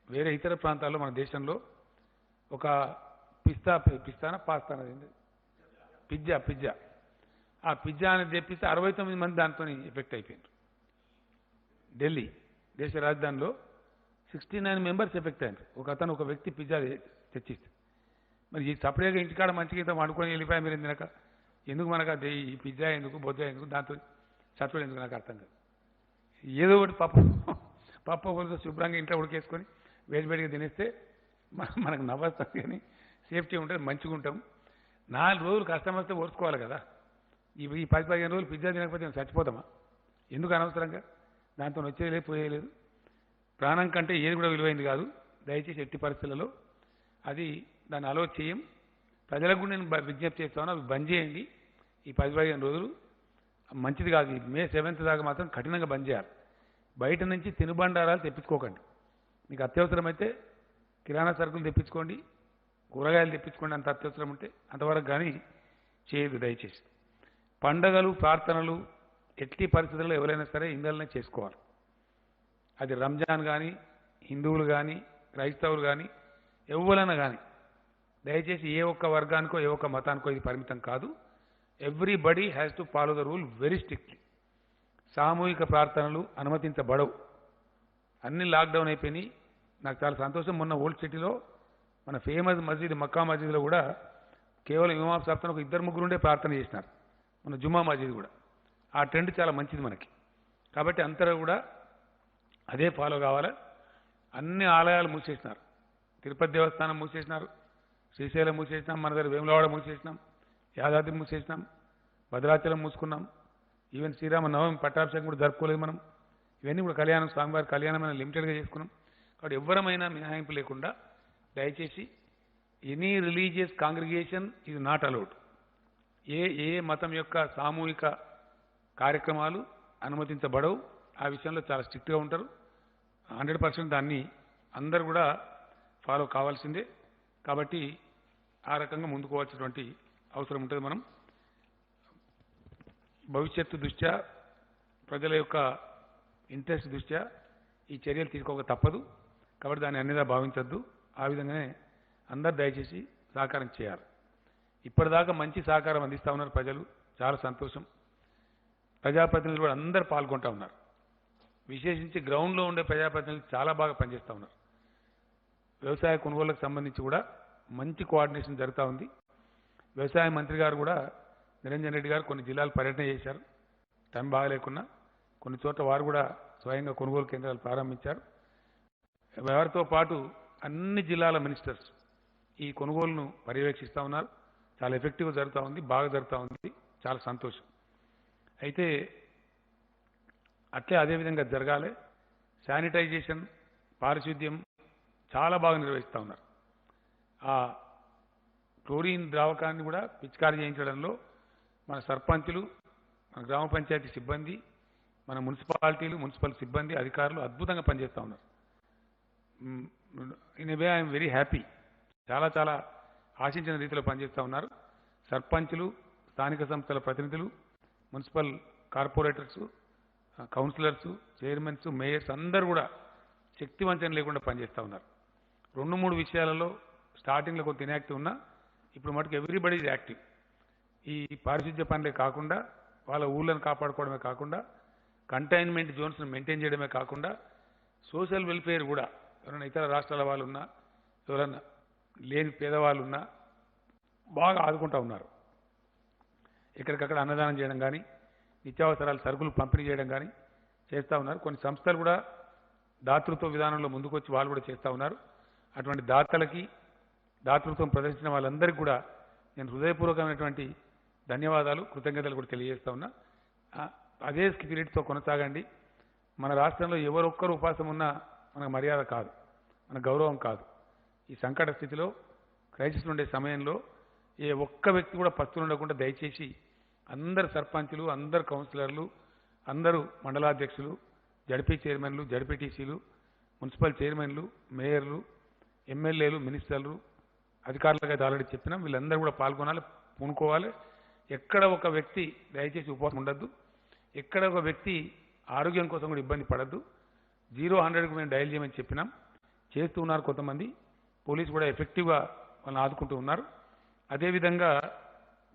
వేరే ఇతర ప్రాంతాల్లో మన దేశంలో ఒక పాస్తా అనేది పిజ్జా ఆ పిజ్జా అనేది తెప్పిస్తే 69 మంది దాంతో ఎఫెక్ట్ అయిపోయింది. ఢిల్లీ దేశ రాజధానిలో 69 మెంబర్స్ ఎఫెక్ట్ అయ్యారు. ఒక వ్యక్తి పిజ్జా తెచ్చిస్తే. మరి ఈ సపరేట్గా ఇంటికాడ మంచిగా వండుకొని వెళ్ళిపోయా మీరు తినక ఎందుకు మనకు అది ఈ పిజ్జా ఎందుకు, బొజ్జ ఎందుకు, దాంతో చచ్చోడు ఎందుకు నాకు అర్థం కాదు. ఏదో ఒకటి పప్పు కొంచెం శుభ్రంగా ఇంట్లో ఉడికేసుకొని వేడివేడిగా తినేస్తే మనకు నవ్వొస్తాం, కానీ సేఫ్టీ ఉంటుంది, మంచిగా ఉంటాం. 4 రోజులు కష్టం వస్తే ఓర్చుకోవాలి కదా. ఈ 10-15 రోజులు పిజ్జా తినకపోతే మేము చచ్చిపోతామా? ఎందుకు అనవసరంగా? దాంతో వచ్చేది పోయేలేదు. ప్రాణం కంటే ఏది కూడా విలువైంది కాదు. దయచేసి ఎట్టి పరిస్థితులలో అది దాన్ని అలో చేయం. ప్రజలకు కూడా నేను విజ్ఞప్తి చేస్తాను, అవి బంద్ చేయండి. ఈ 10-15 రోజులు మంచిది కాదు. మే 7th దాకా మాత్రం కఠినంగా బంద్ చేయాలి. బయట నుంచి తినుబండారాలు తెప్పించుకోకండి. మీకు అత్యవసరమైతే కిరాణా సరుకులు తెప్పించుకోండి, కూరగాయలు తెప్పించుకోండి, అంత అత్యవసరం ఉంటే అంతవరకు కానీ చేయదు దయచేసి. పండగలు, ప్రార్థనలు ఎట్టి పరిస్థితుల్లో ఎవరైనా సరే ఇండ్లనే చేసుకోవాలి. అది రంజాన్ కానీ, హిందువులు కానీ, క్రైస్తవులు కానీ, ఎవరైనా కానీ దయచేసి ఏ ఒక్క వర్గానికో ఏ ఒక్క మతానికో ఇది పరిమితం కాదు. Everybody has to follow the rule very strictly. సామూహిక ప్రార్థనలు అనుమతించబడవు. అన్ని లాక్డౌన్ అయిపోయినాయి. నాకు చాలా సంతోషం. మొన్న ఓల్డ్ సిటీలో మన ఫేమస్ మస్జిద్ మక్కా మస్జిద్లో కూడా కేవలం ఇమాం సాబ్తో ఒక 2-3 ఉండే ప్రార్థన చేసినారు. మన జుమ్మా మస్జిద్ కూడా. ఆ ట్రెండ్ చాలా మంచిది మనకి. కాబట్టి అందరూ కూడా అదే ఫాలో కావాలి. అన్ని ఆలయాలు మూసేసినారు. తిరుపతి దేవస్థానం మూసేసినారు, శ్రీశైలం మూసేసినాం, మన దగ్గర వేములవాడ మూసేసినాం, యాదాద్రి మూసేసినాం, భద్రాచలం మూసుకున్నాం. ఈవెన్ శ్రీరామ నవమి పట్టాభిషేకం కూడా జరుపుకోలేదు మనం. ఇవన్నీ కూడా కళ్యాణం, స్వామివారి కళ్యాణమైన లిమిటెడ్గా చేసుకున్నాం. కాబట్టి ఎవరమైనా మినహాయింపు లేకుండా దయచేసి any religious congregation is not allowed. ఏ మతం యొక్క సామూహిక కార్యక్రమాలు అనుమతించబడవు. ఆ విషయంలో చాలా స్ట్రిక్ట్గా ఉంటారు. 100% దాన్ని అందరూ కూడా ఫాలో కావాల్సిందే. కాబట్టి ఆ రకంగా ముందుకోవాల్సినటువంటి అవసరం ఉంటుంది. మనం భవిష్యత్తు దృష్ట్యా, ప్రజల యొక్క ఇంట్రెస్ట్ దృష్ట్యా ఈ చర్యలు తీసుకోక తప్పదు. కాబట్టి దాన్ని అన్నిదా భావించద్దు. ఆ విధంగానే అందరు దయచేసి సహకారం చేయాలి. ఇప్పటిదాకా మంచి సహకారం అందిస్తూ ఉన్నారు ప్రజలు, చాలా సంతోషం. ప్రజాప్రతినిధులు కూడా అందరూ పాల్గొంటూ ఉన్నారు. విశేషించి గ్రౌండ్లో ఉండే ప్రజాప్రతినిధులు చాలా బాగా పనిచేస్తూ ఉన్నారు. వ్యవసాయ కొనుగోళ్లకు సంబంధించి కూడా మంచి కోఆర్డినేషన్ జరుగుతూ ఉంది. వ్యవసాయ మంత్రి గారు కూడా నిరంజన్ రెడ్డి గారు కొన్ని జిల్లాలు పర్యటన చేశారు. టైం బాగాలేకున్నా కొన్ని చోట్ల వారు కూడా స్వయంగా కొనుగోలు కేంద్రాలు ప్రారంభించారు. వారితో పాటు అన్ని జిల్లాల మినిస్టర్స్ ఈ కొనుగోలును పర్యవేక్షిస్తూ ఉన్నారు. చాలా ఎఫెక్టివ్గా జరుగుతూ ఉంది, బాగా జరుగుతూ ఉంది. చాలా సంతోషం. అయితే అదేవిధంగా జరగాలి. శానిటైజేషన్, పారిశుద్ధ్యం చాలా బాగా నిర్వహిస్తూ ఉన్నారు. ఆ క్లోరిన్ ద్రావకాన్ని కూడా పిచికారీ చేయించడంలో మన సర్పంచులు, మన గ్రామ పంచాయతీ సిబ్బంది, మన మున్సిపాలిటీలు, మున్సిపల్ సిబ్బంది, అధికారులు అద్భుతంగా పనిచేస్తూ ఉన్నారు. In a way I'm very happy. చాలా చాలా ఆశించిన రీతిలో పనిచేస్తూ ఉన్నారు. సర్పంచులు, స్థానిక సంస్థల ప్రతినిధులు, municipal corporators, councillors, chairmans, mayors అందరూ కూడా శక్తివంచన లేకుండా పనిచేస్తూ ఉన్నారు. 2-3 విషయాలలో స్టార్టింగ్లో కొంత ఇన్యాక్టివ్ ఉన్నా ఇప్పుడు మటుకు ఎవ్రీబడి ఈజ్ యాక్టివ్. ఈ పారిశుద్ధ్య పనులే కాకుండా వాళ్ళ ఊళ్ళను కాపాడుకోవడమే కాకుండా కంటైన్మెంట్ జోన్స్ను మెయింటైన్ చేయడమే కాకుండా సోషల్ వెల్ఫేర్ కూడా ఎవరైనా ఇతర రాష్ట్రాల వాళ్ళు ఉన్నా, ఎవరైనా లేని పేదవాళ్ళు ఉన్నా బాగా ఆదుకుంటూ ఉన్నారు. ఎక్కడికక్కడ అన్నదానం చేయడం కానీ, నిత్యావసరాల సరుకులు పంపిణీ చేయడం కానీ చేస్తూ ఉన్నారు. కొన్ని సంస్థలు కూడా దాతృత్వ విధానంలో ముందుకొచ్చి వాళ్ళు కూడా చేస్తూ ఉన్నారు. అటువంటి దాతలకి, దాతృత్వం ప్రదర్శించిన వాళ్ళందరికీ కూడా నేను హృదయపూర్వకమైనటువంటి ధన్యవాదాలు, కృతజ్ఞతలు కూడా తెలియజేస్తా ఉన్నా. అదే స్పిరిట్తో కొనసాగండి. మన రాష్ట్రంలో ఎవరొక్కరు ఉపాసం ఉన్నా మనకు మర్యాద కాదు, మన గౌరవం కాదు. ఈ సంకట స్థితిలో, క్రైసిస్ ఉండే సమయంలో ఏ ఒక్క వ్యక్తి కూడా పస్తులు ఉండకుండా దయచేసి అందరు సర్పంచులు, అందరు కౌన్సిలర్లు, అందరూ మండలాధ్యక్షులు, జడ్పీ చైర్మన్లు, జడ్పీటీసీలు, మున్సిపల్ చైర్మన్లు, మేయర్లు, ఎమ్మెల్యేలు, మినిస్టర్లు, అధికారులకు అయితే ఆల్రెడీ చెప్పినాం, వీళ్ళందరూ కూడా పాల్గొనాలి, పూనుకోవాలి. ఎక్కడ ఒక వ్యక్తి దయచేసి ఉపవాసం ఉండద్దు, ఎక్కడ ఒక వ్యక్తి ఆరోగ్యం కోసం కూడా ఇబ్బంది పడద్దు. 0-100కు మేము డయల్ చేయమని చెప్పినాం, చేస్తూ ఉన్నారు కొంతమంది. పోలీసు కూడా ఎఫెక్టివ్గా వాళ్ళని ఆదుకుంటూ ఉన్నారు. అదేవిధంగా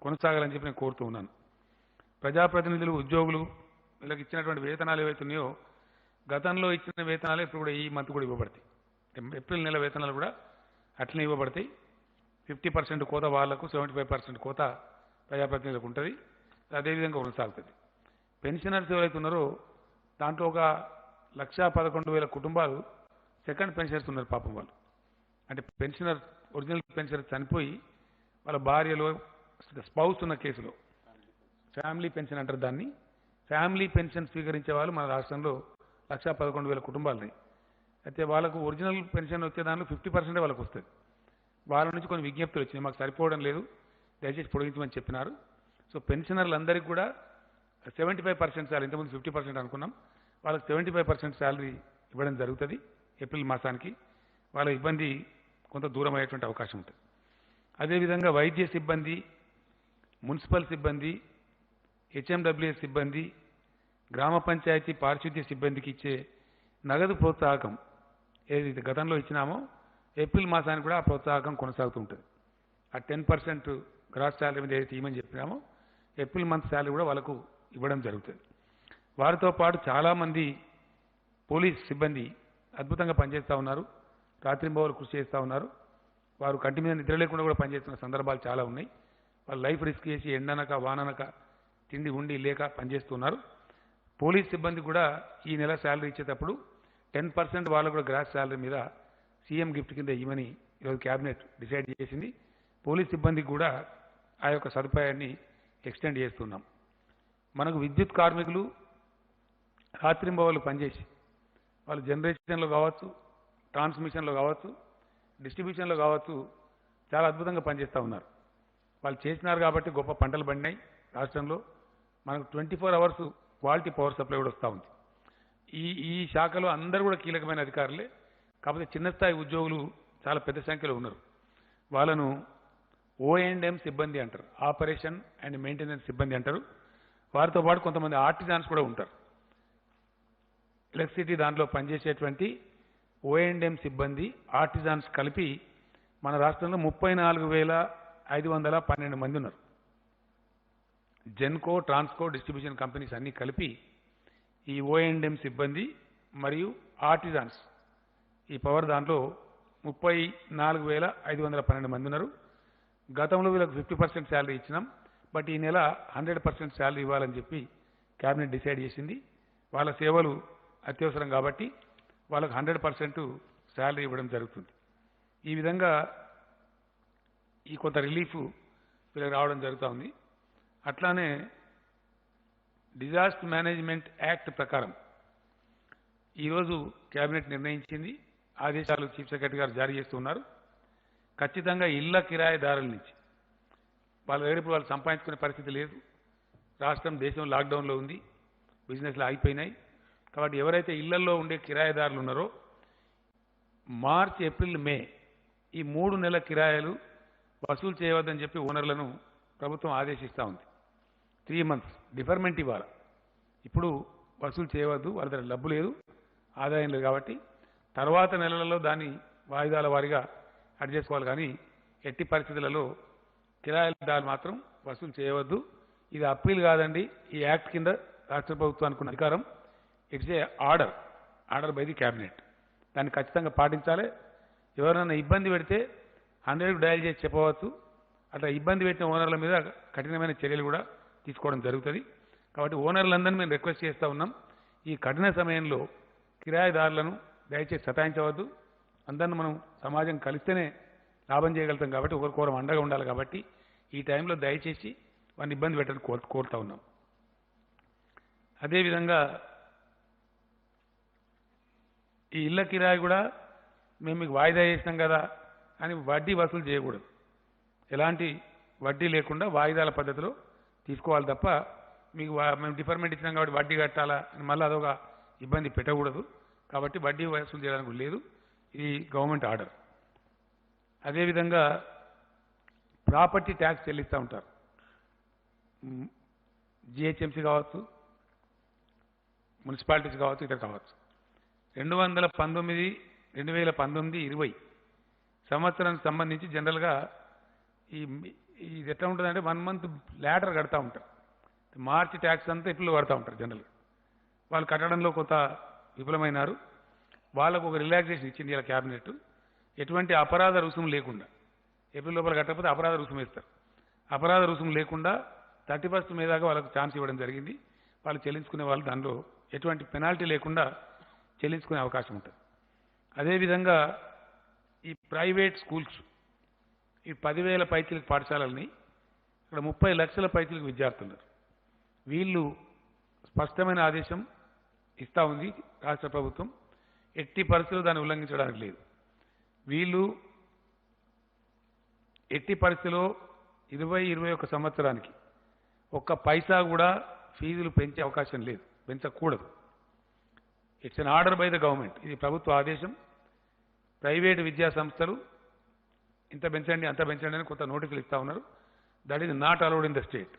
కొనసాగాలని చెప్పి నేను కోరుతూ ఉన్నాను. ప్రజాప్రతినిధులు, ఉద్యోగులు వీళ్ళకి ఇచ్చినటువంటి వేతనాలు ఏవైతున్నాయో గతంలో ఇచ్చిన వేతనాలు ఇప్పుడు కూడా ఈ మంత్ కూడా ఇవ్వబడతాయి. ఏప్రిల్ నెల వేతనాలు కూడా అట్లనే ఇవ్వబడతాయి. 50% కోత వాళ్లకు, 75% కోత ప్రజాప్రతినిధులకు ఉంటుంది. అదేవిధంగా కొనసాగుతుంది. పెన్షనర్స్ ఎవరైతే ఉన్నారో దాంట్లో ఒక 1,11,000 కుటుంబాలు సెకండ్ పెన్షనర్స్ ఉన్నారు పాపం. వాళ్ళు అంటే పెన్షనర్, ఒరిజినల్ పెన్షనర్ చనిపోయి వాళ్ళ భార్యలో స్పౌస్ ఉన్న కేసులో ఫ్యామిలీ పెన్షన్ అంటారు దాన్ని. ఫ్యామిలీ పెన్షన్ స్వీకరించే వాళ్ళు మన రాష్ట్రంలో 1,11,000 కుటుంబాలని. అయితే వాళ్ళకు ఒరిజినల్ పెన్షన్ వచ్చే దాంట్లో 50% వాళ్ళకు వస్తుంది. వాళ్ళ నుంచి కొన్ని విజ్ఞప్తులు వచ్చినాయి, మాకు సరిపోవడం లేదు, దయచేసి పొడిగించమని చెప్పినారు. సో పెన్షనర్లందరికీ కూడా 75% శాలరీ, ఇంతకుముందు 50% అనుకున్నాం, వాళ్ళకి 75% శాలరీ ఇవ్వడం జరుగుతుంది ఏప్రిల్ మాసానికి. వాళ్ళ ఇబ్బంది కొంత దూరం అయ్యేటువంటి అవకాశం ఉంటుంది. అదేవిధంగా వైద్య సిబ్బంది, మున్సిపల్ సిబ్బంది, హెచ్ఎండబ్ల్యూఎస్ సిబ్బంది, గ్రామ పంచాయతీ పారిశుద్ధ్య సిబ్బందికి ఇచ్చే నగదు ప్రోత్సాహకం ఏదైతే గతంలో ఇచ్చినామో ఏప్రిల్ మాసానికి కూడా ఆ ప్రోత్సాహకం కొనసాగుతూ ఉంటుంది. ఆ 10% గ్రాస్ శాలరీ మీద ఏదైతే ఇవ్వమని చెప్పినామో ఏప్రిల్ మంత్ శాలరీ కూడా వాళ్ళకు ఇవ్వడం జరుగుతుంది. వారితో పాటు చాలామంది పోలీస్ సిబ్బంది అద్భుతంగా పనిచేస్తూ ఉన్నారు, రాత్రింబవలు కృషి చేస్తూ ఉన్నారు. వారు కంటి మీద నిద్ర లేకుండా కూడా పనిచేస్తున్న సందర్భాలు చాలా ఉన్నాయి. వాళ్ళు లైఫ్ రిస్క్ చేసి ఎండనక వాననక తిండి ఉండి లేక పనిచేస్తున్నారు. పోలీస్ సిబ్బంది కూడా ఈ నెల శాలరీ ఇచ్చేటప్పుడు 10% వాళ్ళు కూడా గ్రాస్ శాలరీ మీద సీఎం గిఫ్ట్ కింద ఇవ్వమని ఈరోజు క్యాబినెట్ డిసైడ్ చేసింది. పోలీస్ సిబ్బందికి కూడా ఆ యొక్క సదుపాయాన్ని ఎక్స్టెండ్ చేస్తున్నాం. మనకు విద్యుత్ కార్మికులు రాత్రింబవళ్ళు పనిచేసి వాళ్ళు జనరేషన్లో కావచ్చు, ట్రాన్స్మిషన్లో కావచ్చు, డిస్ట్రిబ్యూషన్లో కావచ్చు చాలా అద్భుతంగా పనిచేస్తూ ఉన్నారు. వాళ్ళు చేసినారు కాబట్టి గొప్ప పంటలు పండినాయి రాష్ట్రంలో. మనకు 24 అవర్స్ క్వాలిటీ పవర్ సప్లై కూడా వస్తూ ఉంది. ఈ శాఖలో అందరూ కూడా కీలకమైన అధికారులే. కాకపోతే చిన్న స్థాయి ఉద్యోగులు చాలా పెద్ద సంఖ్యలో ఉన్నారు. వాళ్ళను O&M సిబ్బంది అంటారు, ఆపరేషన్ అండ్ మెయింటెనెన్స్ సిబ్బంది అంటారు. వారితో పాటు కొంతమంది ఆర్టిజాన్స్ కూడా ఉంటారు. ఎలక్ట్రిసిటీ దాంట్లో పనిచేసేటువంటి O&M సిబ్బంది, ఆర్టిజాన్స్ కలిపి మన రాష్ట్రంలో 34,512 మంది ఉన్నారు. జెన్కో, ట్రాన్స్కో, డిస్ట్రిబ్యూషన్ కంపెనీస్ అన్నీ కలిపి ఈ O&M సిబ్బంది మరియు ఆర్టిజాన్స్ ఈ పవర్ దాంట్లో 34,512 మంది ఉన్నారు. గతంలో వీళ్ళకి 50% శాలరీ ఇచ్చినాం, బట్ ఈ నెల 100% శాలరీ ఇవ్వాలని చెప్పి క్యాబినెట్ డిసైడ్ చేసింది. వాళ్ళ సేవలు అత్యవసరం కాబట్టి వాళ్ళకు 100% శాలరీ ఇవ్వడం జరుగుతుంది. ఈ విధంగా ఈ కొంత రిలీఫ్ వీళ్ళకి రావడం జరుగుతూ ఉంది. అట్లానే డిజాస్టర్ మేనేజ్మెంట్ యాక్ట్ ప్రకారం ఈరోజు క్యాబినెట్ నిర్ణయించింది, ఆదేశాలు చీఫ్ సెక్రటరీ గారు జారీ చేస్తున్నారు. ఖచ్చితంగా ఇళ్ల కిరాయిదారుల నుంచి వాళ్ళ దగ్గర ఇప్పుడు వాళ్ళు సంపాదించుకునే పరిస్థితి లేదు. రాష్ట్రం, దేశం లాక్డౌన్లో ఉంది, బిజినెస్లు ఆగిపోయినాయి. కాబట్టి ఎవరైతే ఇళ్లలో ఉండే కిరాయిదారులు ఉన్నారో మార్చ్, ఏప్రిల్, మే ఈ 3 నెలల కిరాయిలు వసూలు చేయవద్దని చెప్పి ఓనర్లను ప్రభుత్వం ఆదేశిస్తూ ఉంది. 3 months డిఫర్మెంట్ ఇవ్వాలి. ఇప్పుడు వసూలు చేయవద్దు, వాళ్ళ దగ్గర డబ్బు లేదు, ఆదాయం లేదు. కాబట్టి తర్వాత నెలలలో దాన్ని వాయిదాల వారీగా అడ్జస్ట్ చేసుకోవాలి. కానీ ఎట్టి పరిస్థితులలో కిరాయిదారులు మాత్రం వసూలు చేయవద్దు. ఇది అప్పీల్ కాదండి, ఈ యాక్ట్ కింద రాష్ట్ర ప్రభుత్వానికి ఉన్న అధికారం. It's a order by the cabinet. దాన్ని ఖచ్చితంగా పాటించాలి. ఎవరైనా ఇబ్బంది పెడితే 100కు డయల్ చేసి చెప్పవచ్చు. అట్లా ఇబ్బంది పెట్టిన ఓనర్ల మీద కఠినమైన చర్యలు కూడా తీసుకోవడం జరుగుతుంది. కాబట్టి ఓనర్లందరినీ మేము రిక్వెస్ట్ చేస్తూ ఉన్నాం, ఈ కఠిన సమయంలో కిరాయిదారులను దయచేసి సతాయించవద్దు. అందరిని మనం సమాజం కలిస్తేనే లాభం చేయగలుగుతాం. కాబట్టి ఒకరికొకరం అండగా ఉండాలి. కాబట్టి ఈ టైంలో దయచేసి వారిని ఇబ్బంది పెట్టని కోరుతూ ఉన్నాం. అదేవిధంగా ఈ ఇళ్ల కిరాయి కూడా మేము మీకు వాయిదా చేసినాం కదా అని వడ్డీ వసూలు చేయకూడదు. ఎలాంటి వడ్డీ లేకుండా వాయిదాల పద్ధతిలో తీసుకోవాలి తప్ప మీకు మేము డిఫర్మెంట్ ఇచ్చినాం కాబట్టి వడ్డీ కట్టాలా అని మళ్ళీ అదొక ఇబ్బంది పెట్టకూడదు. కాబట్టి వడ్డీ వసూలు చేయడానికి లేదు, ఇది గవర్నమెంట్ ఆర్డర్. అదేవిధంగా ప్రాపర్టీ ట్యాక్స్ చెల్లిస్తూ ఉంటారు. జిహెచ్ఎంసీ కావచ్చు, మున్సిపాలిటీస్ కావచ్చు, ఇతర కావచ్చు. 2019-20 సంవత్సరానికి సంబంధించి జనరల్గా ఇది ఎట్లా ఉంటుందంటే 1 మంత్ లాటర్ కడతా ఉంటారు. మార్చి ట్యాక్స్ అంతా ఏప్రిల్లో కడతా ఉంటారు జనరల్గా. వాళ్ళు కట్టడంలో కొంత విఫలమైనారు. వాళ్ళకు ఒక రిలాక్సేషన్ ఇచ్చింది ఇలా క్యాబినెట్. ఎటువంటి అపరాధ రుసుము లేకుండా, ఏప్రిల్ లోపల కట్టకపోతే అపరాధ రుసుము వేస్తారు. అపరాధ రుసుము లేకుండా 31st మే దాకా వాళ్ళకు ఛాన్స్ ఇవ్వడం జరిగింది. వాళ్ళు చెల్లించుకునే వాళ్ళు దానిలో ఎటువంటి పెనాల్టీ లేకుండా చెల్లించుకునే అవకాశం ఉంటుంది. అదేవిధంగా ఈ ప్రైవేట్ స్కూల్స్, ఈ 10,000 పైచీలకు పాఠశాలల్ని ఇక్కడ 30 లక్షల పైచీలకు విద్యార్థులు ఉన్నారు. వీళ్ళు స్పష్టమైన ఆదేశం ఇస్తూ ఉంది రాష్ట్ర ప్రభుత్వం. ఎట్టి పరిస్థితుల్లో దాన్ని ఉల్లంఘించడానికి లేదు. వీళ్ళు ఎట్టి పరిస్థితిలో 20-21 సంవత్సరానికి ఒక్క పైసా కూడా ఫీజులు పెంచే అవకాశం లేదు, పెంచకూడదు. It's an order by the government. ఇది ప్రభుత్వ ఆదేశం. ప్రైవేటు విద్యా సంస్థలు ఇంత పెంచండి అంత పెంచండి అని కొంత నోటీసులు ఇస్తూ ఉన్నారు. That is not allowed in the state.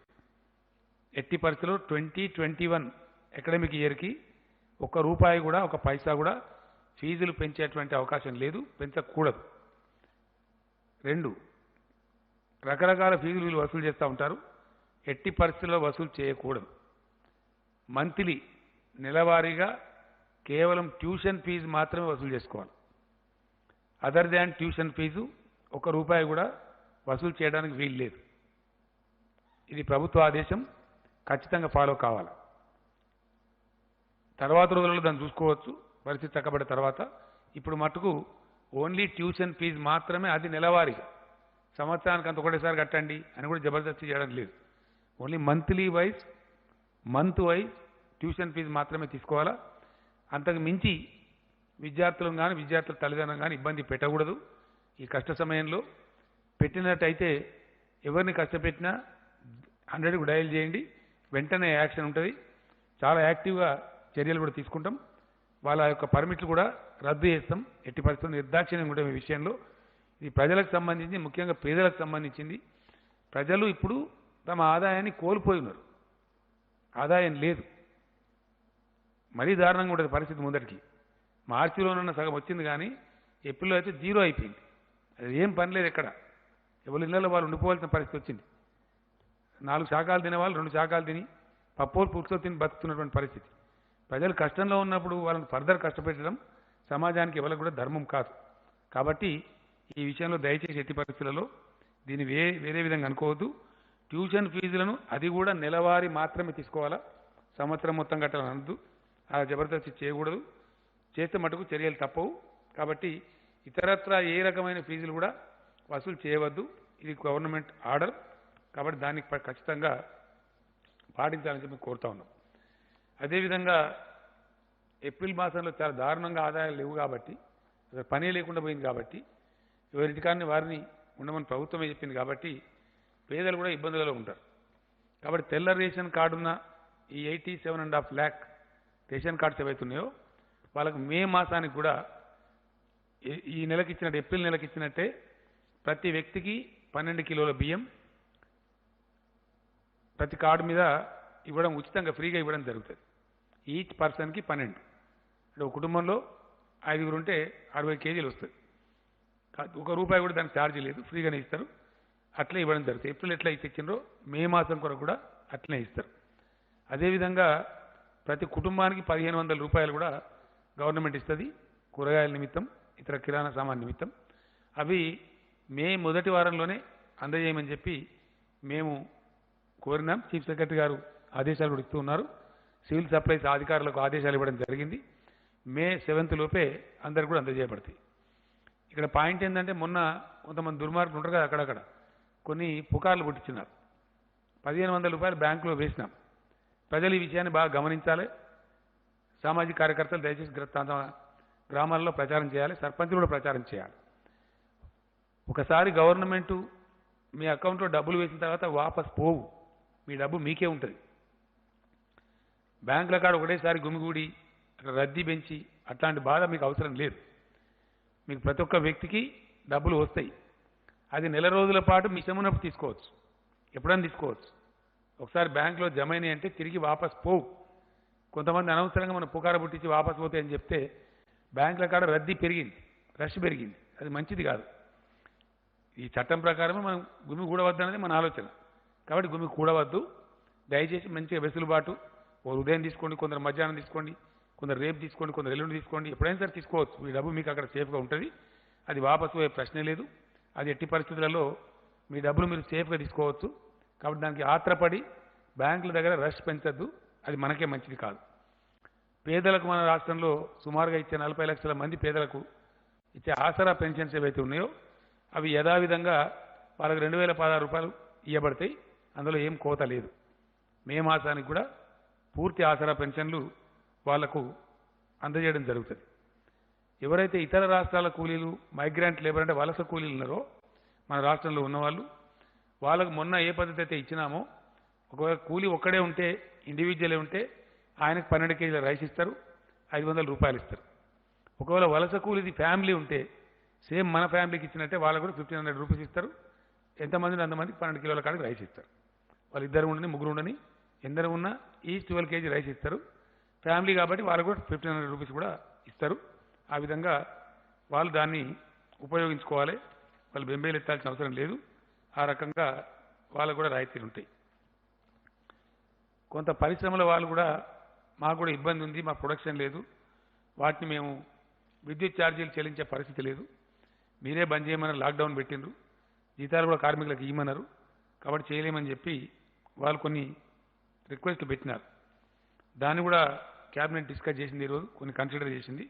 ఎట్టి పరిస్థితుల్లో 2021 అకాడమిక్ ఇయర్కి ₹1 కూడా, ఒక పైసా కూడా ఫీజులు పెంచేటువంటి అవకాశం లేదు, పెంచకూడదు. 2, రకరకాల ఫీజులు వీళ్ళు వసూలు చేస్తూ ఉంటారు. ఎట్టి పరిస్థితుల్లో వసూలు చేయకూడదు. మంత్లీ నెలవారీగా కేవలం ట్యూషన్ ఫీజు మాత్రమే వసూలు చేసుకోవాలి. అదర్ దాన్ ట్యూషన్ ఫీజు ₹1 కూడా వసూలు చేయడానికి వీలు లేదు. ఇది ప్రభుత్వ ఆదేశం, ఖచ్చితంగా ఫాలో కావాలి. తర్వాత రోజుల్లో దాన్ని చూసుకోవచ్చు పరిస్థితి చక్కబడిన తర్వాత. ఇప్పుడు మటుకు ఓన్లీ ట్యూషన్ ఫీజు మాత్రమే, అది నెలవారీగా. సంవత్సరానికి అంత ఒకటేసారి కట్టండి అని కూడా జబర్దస్తి చేయడం లేదు. Only month wise tuition fee మాత్రమే తీసుకోవాలా. అంతకు మించి విద్యార్థులను కానీ విద్యార్థుల తల్లిదండ్రులను కానీ ఇబ్బంది పెట్టకూడదు. ఈ కష్ట సమయంలో పెట్టినట్టయితే ఎవరిని కష్టపెట్టినా 100కు డయల్ చేయండి, వెంటనే యాక్షన్ ఉంటుంది. చాలా యాక్టివ్గా చర్యలు కూడా తీసుకుంటాం. వాళ్ళ యొక్క పర్మిట్లు కూడా రద్దు చేస్తాం. ఎట్టి పరిస్థితుల్లో నిర్దాక్షిణ్యం కూడా ఈ విషయంలో. ఇది ప్రజలకు సంబంధించి, ముఖ్యంగా పేదలకు సంబంధించింది. ప్రజలు ఇప్పుడు తమ ఆదాయాన్ని కోల్పోయి ఉన్నారు, ఆదాయం లేదు. మరీ దారుణంగా ఉంటుంది పరిస్థితి. ముందరికి మార్చిలోనన్న సగం వచ్చింది కానీ ఏప్రిల్లో అయితే 0 అయిపోయింది. అది ఏం పని లేదు ఎక్కడ. ఎవరి ఇళ్లలో వాళ్ళు ఉండిపోవాల్సిన పరిస్థితి వచ్చింది. 4 శాకాలు తినేవాళ్ళు 2 శాకాలు తిని, పప్పోలు పులుసుతో తిని బతుకుతున్నటువంటి పరిస్థితి. ప్రజలు కష్టంలో ఉన్నప్పుడు వాళ్ళని ఫర్దర్ కష్టపెట్టడం సమాజానికి ఎవరికి కూడా ధర్మం కాదు. కాబట్టి ఈ విషయంలో దయచేసి ఎట్టి పరిస్థితులలో దీన్ని వేరే విధంగా అనుకోవద్దు. ట్యూషన్ ఫీజులను అది కూడా నెలవారీ మాత్రమే తీసుకోవాలా, సంవత్సరం మొత్తం కట్టాలని అనద్దు. ఆ జబర్దస్తి చేయకూడదు. చేస్తే మటుకు చర్యలు తప్పవు. కాబట్టి ఇతరత్రా ఏ రకమైన ఫీజులు కూడా వసూలు చేయవద్దు. ఇది గవర్నమెంట్ ఆర్డర్. కాబట్టి దానికి ఖచ్చితంగా పాటించాలని చెప్పి కోరుతా ఉన్నాం. అదేవిధంగా ఏప్రిల్ మాసంలో చాలా దారుణంగా ఆదాయాలు లేవు కాబట్టి, పని లేకుండా పోయింది కాబట్టి, ఎవరింటికాన్ని వారిని ఉండమని ప్రభుత్వమే చెప్పింది కాబట్టి పేదలు కూడా ఇబ్బందులలో ఉంటారు. కాబట్టి తెల్ల రేషన్ కార్డున్న ఈ 87.5 lakh రేషన్ కార్డ్స్ ఏవైతున్నాయో వాళ్ళకు మే మాసానికి కూడా ఈ నెలకి ఇచ్చినట్టు, ఏప్రిల్ నెలకి ఇచ్చినట్టే ప్రతి వ్యక్తికి 12 కిలోల బియ్యం ప్రతి కార్డు మీద ఇవ్వడం, ఉచితంగా ఫ్రీగా ఇవ్వడం జరుగుతుంది. ఈచ్ పర్సన్కి 12. అంటే ఒక కుటుంబంలో 5గురు ఉంటే 60 కేజీలు వస్తుంది. ₹1 కూడా దానికి ఛార్జీ లేదు, ఫ్రీగానే ఇస్తారు. అట్లే ఇవ్వడం జరుగుతుంది. ఏప్రిల్ ఎట్లా ఇచ్చిండ్రో మే మాసం కొరకు కూడా అట్లనే ఇస్తారు. అదేవిధంగా ప్రతి కుటుంబానికి ₹1,500 కూడా గవర్నమెంట్ ఇస్తుంది కూరగాయల నిమిత్తం, ఇతర కిరాణా సామాన్ నిమిత్తం. అవి మే మొదటి వారంలోనే అందజేయమని చెప్పి మేము కోరినాం. చీఫ్ సెక్రటరీ గారు ఆదేశాలు కూడా ఇస్తూ ఉన్నారు. సివిల్ సప్లైస్ అధికారులకు ఆదేశాలు ఇవ్వడం జరిగింది. మే 7th లోపే అందరు కూడా అందజేయబడతాయి. ఇక్కడ పాయింట్ ఏంటంటే, మొన్న కొంతమంది దుర్మార్గులు ఉంటారు కదా, అక్కడక్కడ కొన్ని పుకార్లు పుట్టించినారు. ₹1,500 బ్యాంకులో వేసినాం. ప్రజలు ఈ విషయాన్ని బాగా గమనించాలి. సామాజిక కార్యకర్తలు దయచేసి గ్రామాల్లో ప్రచారం చేయాలి, సర్పంచులు కూడా ప్రచారం చేయాలి. ఒకసారి గవర్నమెంటు మీ అకౌంట్లో డబ్బులు వేసిన తర్వాత వాపస్ పోవు, మీ డబ్బు మీకే ఉంటుంది. బ్యాంకుల కాడ ఒకటేసారి గుమిగూడి అక్కడ రద్దీ పెంచి అట్లాంటి బాధ మీకు అవసరం లేదు. మీకు ప్రతి ఒక్క వ్యక్తికి డబ్బులు వస్తాయి. అది నెల రోజుల పాటు మీ ఇష్టం ఉన్నప్పుడు తీసుకోవచ్చు, ఎప్పుడైనా తీసుకోవచ్చు. ఒకసారి బ్యాంకులో జమ అయినాయి అంటే తిరిగి వాపస్ పోవు. కొంతమంది అనవసరంగా మనం పుకార పుట్టించి వాపస్ పోతే అని చెప్తే బ్యాంకుల కాడ రద్దీ పెరిగింది, రష్ పెరిగింది. అది మంచిది కాదు. ఈ చట్టం ప్రకారమే మనం గుమి కూడవద్దు అనేది మన ఆలోచన. కాబట్టి గుమి కూడవద్దు. దయచేసి మంచిగా వెసులుబాటు, ఓ ఉదయం తీసుకోండి, కొందరు మధ్యాహ్నం తీసుకోండి, కొందరు రేపు తీసుకోండి, కొందరు ఎల్లుండి తీసుకోండి, ఎప్పుడైనా సరే తీసుకోవచ్చు. మీ డబ్బు మీకు అక్కడ సేఫ్గా ఉంటుంది. అది వాపసు పోయే ప్రశ్నే లేదు. అది ఎట్టి పరిస్థితులలో మీ డబ్బులు మీరు సేఫ్గా తీసుకోవచ్చు. కాబట్టి దానికి ఆత్రపడి బ్యాంకుల దగ్గర రష్ పెంచద్దు. అది మనకే మంచిది కాదు. పేదలకు మన రాష్ట్రంలో సుమారుగా ఇచ్చే 40 లక్షల మంది పేదలకు ఇచ్చే ఆసరా పెన్షన్స్ ఏవైతే ఉన్నాయో అవి యథావిధంగా వాళ్ళకి 2016 రూపాయలు ఇవ్వబడతాయి. అందులో ఏం కోత లేదు. మే మాసానికి కూడా పూర్తి ఆసరా పెన్షన్లు వాళ్లకు అందజేయడం జరుగుతుంది. ఎవరైతే ఇతర రాష్ట్రాల కూలీలు, మైగ్రాంట్ లేబర్ అంటే వలస కూలీలు ఉన్నారో మన రాష్ట్రంలో ఉన్నవాళ్ళు, వాళ్ళకు మొన్న ఏ పద్ధతి అయితే ఇచ్చినామో, ఒకవేళ కూలీ ఒక్కడే ఉంటే, ఇండివిజువలే ఉంటే ఆయనకు 12 కేజీల రైస్ ఇస్తారు, 500 రూపాయలు ఇస్తారు. ఒకవేళ వలస కూలీది ఫ్యామిలీ ఉంటే సేమ్ మన ఫ్యామిలీకి ఇచ్చినట్టే వాళ్ళకు కూడా 1500 రూపీస్ ఇస్తారు. ఎంతమంది అంతమందికి 12 కిలోల కాడికి రైస్ ఇస్తారు. వాళ్ళు ఇద్దరు ఉండని, ముగ్గురు ఉండని, ఎందరు ఉన్నా ఈచ్ 12 కేజీ రైస్ ఇస్తారు. ఫ్యామిలీ కాబట్టి వాళ్ళకు కూడా 1500 రూపీస్ కూడా ఇస్తారు. ఆ విధంగా వాళ్ళు దాన్ని ఉపయోగించుకోవాలి. వాళ్ళు బెంబేలు ఎత్తాల్సిన అవసరం లేదు. ఆ రకంగా వాళ్ళకు కూడా రాయితీలు ఉంటాయి. కొంత పరిశ్రమల వాళ్ళు కూడా మాకు కూడా ఇబ్బంది ఉంది, మా ప్రొడక్షన్ లేదు, వాటిని మేము విద్యుత్ ఛార్జీలు చెల్లించే పరిస్థితి లేదు, మీరే బంద్ చేయమని లాక్డౌన్ పెట్టిండ్రు, జీతాలు కూడా కార్మికులకు ఇవ్వమన్నారు, కాబట్టి చేయలేమని చెప్పి వాళ్ళు కొన్ని రిక్వెస్ట్లు పెట్టినారు. దాన్ని కూడా క్యాబినెట్ డిస్కస్ చేసింది, ఈరోజు కొన్ని కన్సిడర్ చేసింది.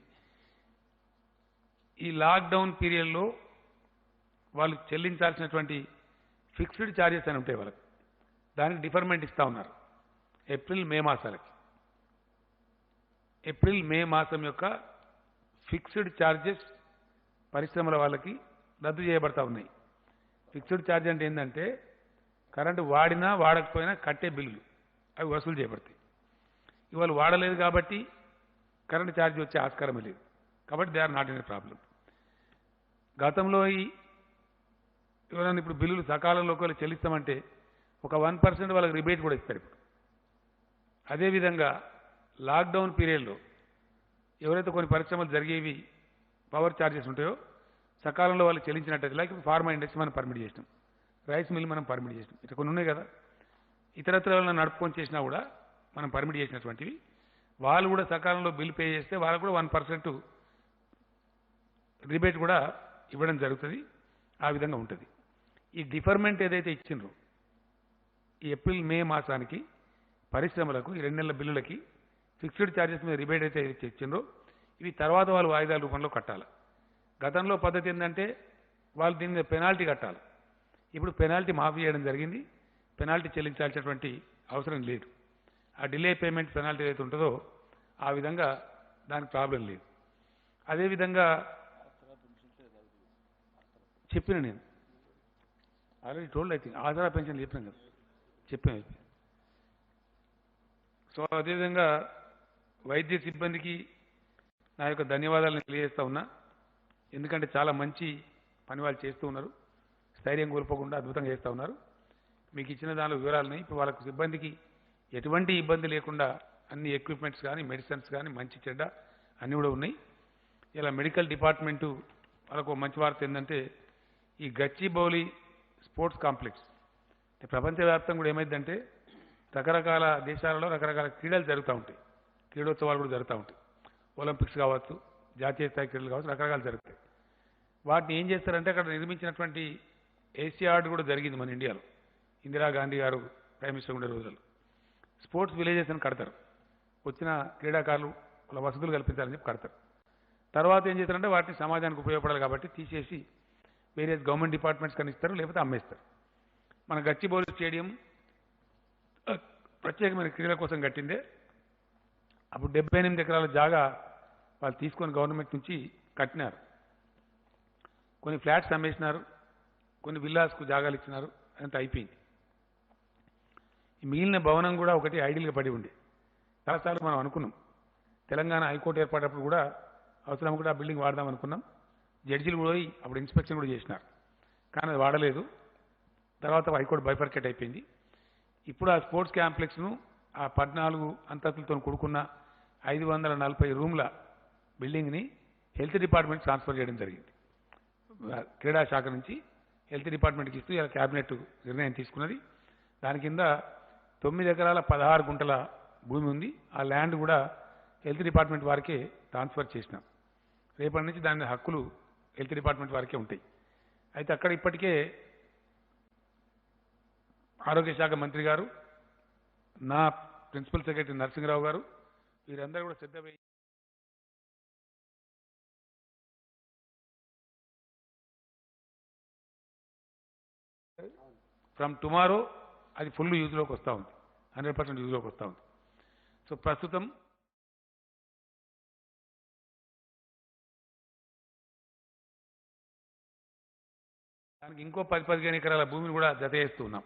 ఈ లాక్డౌన్ పీరియడ్లో వాళ్ళు చెల్లించాల్సినటువంటి ఫిక్స్డ్ ఛార్జెస్ అని ఉంటాయి వాళ్ళకి, దానికి డిఫర్మెంట్ ఇస్తూ ఉన్నారు. ఏప్రిల్ మే మాసాలకి, ఏప్రిల్ మే మాసం యొక్క ఫిక్స్డ్ ఛార్జెస్ పరిశ్రమల వాళ్ళకి రద్దు చేయబడతా ఉన్నాయి. ఫిక్స్డ్ ఛార్జ్ అంటే ఏంటంటే కరెంటు వాడినా వాడకపోయినా కట్టే బిల్లులు అవి వసూలు చేయబడతాయి. ఇవాళ వాడలేదు కాబట్టి కరెంటు ఛార్జ్ వచ్చే ఆస్కారమే లేదు. కాబట్టి they are not in a problem. గతంలో ఎవరైనా ఇప్పుడు బిల్లులు సకాలంలో ఒకవేళ చెల్లిస్తామంటే ఒక 1% వాళ్ళకి రిబేట్ కూడా ఇస్తారు. ఇప్పుడు అదేవిధంగా లాక్డౌన్ పీరియడ్లో ఎవరైతే కొన్ని పరిశ్రమలు జరిగేవి పవర్ ఛార్జెస్ ఉంటాయో సకాలంలో వాళ్ళు చెల్లించినట్టయితే, లైక్ ఫార్మా ఇండస్ట్రీ మనం పర్మిట్ చేసినాం, రైస్ మిల్ మనం పర్మిట్ చేసినాం, ఇట్లా కొన్ని ఉన్నాయి కదా, ఇతరత్ర వాళ్ళని నడుపుకొని చేసినా కూడా మనం పర్మిట్ చేసినటువంటివి, వాళ్ళు కూడా సకాలంలో బిల్ పే చేస్తే వాళ్ళకు కూడా 1% రిబేట్ కూడా ఇవ్వడం జరుగుతుంది. ఆ విధంగా ఉంటుంది. ఈ డిఫర్మెంట్ ఏదైతే ఇచ్చిండ్రో ఈ ఏప్రిల్ మే మాసానికి పరిశ్రమలకు ఈ 2 నెలల బిల్లులకి ఫిక్స్డ్ ఛార్జెస్ మీద రిబేట్ అయితే ఇచ్చిండ్రో ఇవి తర్వాత వాళ్ళు వాయిదాల రూపంలో కట్టాలి. గతంలో పద్ధతి ఏంటంటే వాళ్ళు దీని మీద పెనాల్టీ కట్టాలి. ఇప్పుడు పెనాల్టీ మాఫీ చేయడం జరిగింది. పెనాల్టీ చెల్లించాల్సినటువంటి అవసరం లేదు. ఆ డిలే పేమెంట్ పెనాల్టీ ఏదైతే ఉంటుందో ఆ విధంగా దానికి ప్రాబ్లం లేదు. అదేవిధంగా చెప్పిన నేను already told, I think Aasara pension చెప్పినాం కదా, చెప్పాను. సో అదేవిధంగా వైద్య సిబ్బందికి నా యొక్క ధన్యవాదాలను తెలియజేస్తూ ఉన్నా. ఎందుకంటే చాలా మంచి పని వాళ్ళు చేస్తూ ఉన్నారు, స్థైర్యం కోల్పోకుండా అద్భుతంగా చేస్తూ ఉన్నారు. మీకు ఇచ్చిన దానిలో వివరాలని ఇప్పుడు వాళ్ళకు సిబ్బందికి ఎటువంటి ఇబ్బంది లేకుండా అన్ని ఎక్విప్మెంట్స్ కానీ మెడిసిన్స్ కానీ మంచి చెడ్డ అన్నీ కూడా ఉన్నాయి. ఇలా మెడికల్ డిపార్ట్మెంటు వాళ్ళకు మంచి వార్త ఏంటంటే ఈ గచ్చిబౌలి స్పోర్ట్స్ కాంప్లెక్స్ ప్రపంచవ్యాప్తంగా కూడా ఏమైందంటే రకరకాల దేశాలలో రకరకాల క్రీడలు జరుగుతూ ఉంటాయి, క్రీడోత్సవాలు కూడా జరుగుతూ ఉంటాయి. ఒలింపిక్స్ కావచ్చు, జాతీయ స్థాయి క్రీడలు కావచ్చు, రకరకాలు జరుగుతాయి. వాటిని ఏం చేస్తారంటే అక్కడ నిర్మించినటువంటి ఏషియాడ్ కూడా జరిగింది మన ఇండియాలో. ఇందిరాగాంధీ గారు ప్రైమ్ మినిస్టర్ ఉండే రోజుల్లో స్పోర్ట్స్ విలేజెస్ అని కడతారు. వచ్చిన క్రీడాకారులు వాళ్ళ వసతులు కల్పించాలని చెప్పి కడతారు. తర్వాత ఏం చేస్తారంటే వాటిని సమాజానికి ఉపయోగపడాలి కాబట్టి తీసేసి వేరియస్ గవర్నమెంట్ డిపార్ట్మెంట్స్ కానీ ఇస్తారు, లేకపోతే అమ్మేస్తారు. మన గచ్చిబౌలి స్టేడియం ప్రత్యేకమైన క్రీడల కోసం కట్టిందే. అప్పుడు 78 ఎకరాల జాగా వాళ్ళు తీసుకొని గవర్నమెంట్ నుంచి కట్టినారు. కొన్ని ఫ్లాట్స్ అమ్మేసినారు, కొన్ని విల్లాస్కు జాగాలు ఇచ్చినారు, అంత అయిపోయింది. ఈ మిగిలిన భవనం కూడా ఒకటి ఐడియల్గా పడి ఉండే. చాలాసార్లు మనం అనుకున్నాం, తెలంగాణ హైకోర్టు ఏర్పడినప్పుడు కూడా అవసరం కూడా ఆ బిల్డింగ్ వాడదాం అనుకున్నాం. జడ్జీలు కూడా పోయి అప్పుడు ఇన్స్పెక్షన్ కూడా చేసినారు. కానీ అది వాడలేదు. తర్వాత హైకోర్టు బైఫర్కేట్ అయిపోయింది. ఇప్పుడు ఆ స్పోర్ట్స్ కాంప్లెక్స్ను ఆ 14 అంతస్తులతో కూడుకున్న 540 రూమ్ల బిల్డింగ్ని హెల్త్ డిపార్ట్మెంట్ ట్రాన్స్ఫర్ చేయడం జరిగింది. క్రీడా శాఖ నుంచి హెల్త్ డిపార్ట్మెంట్కి ఇస్తూ ఇలా క్యాబినెట్ నిర్ణయం తీసుకున్నది. దాని కింద 9 ఎకరాల 16 గుంటల భూమి ఉంది. ఆ ల్యాండ్ కూడా హెల్త్ డిపార్ట్మెంట్ వారికే ట్రాన్స్ఫర్ చేసినాం. రేపటి నుంచి దాని హక్కులు హెల్త్ డిపార్ట్మెంట్ వారికే ఉంటాయి. అయితే అక్కడ ఇప్పటికే ఆరోగ్య శాఖ మంత్రి గారు, నా ప్రిన్సిపల్ సెక్రటరీ నరసింహరావు గారు వీరందరూ కూడా శ్రద్ధ వహించి ఫ్రమ్ టుమారో అది ఫుల్ యూజ్లోకి వస్తూ ఉంది, 100% యూజ్లోకి వస్తూ ఉంది. సో ప్రస్తుతం దానికి ఇంకో 10-15 ఎకరాల భూమిని కూడా జత చేస్తూ ఉన్నాం.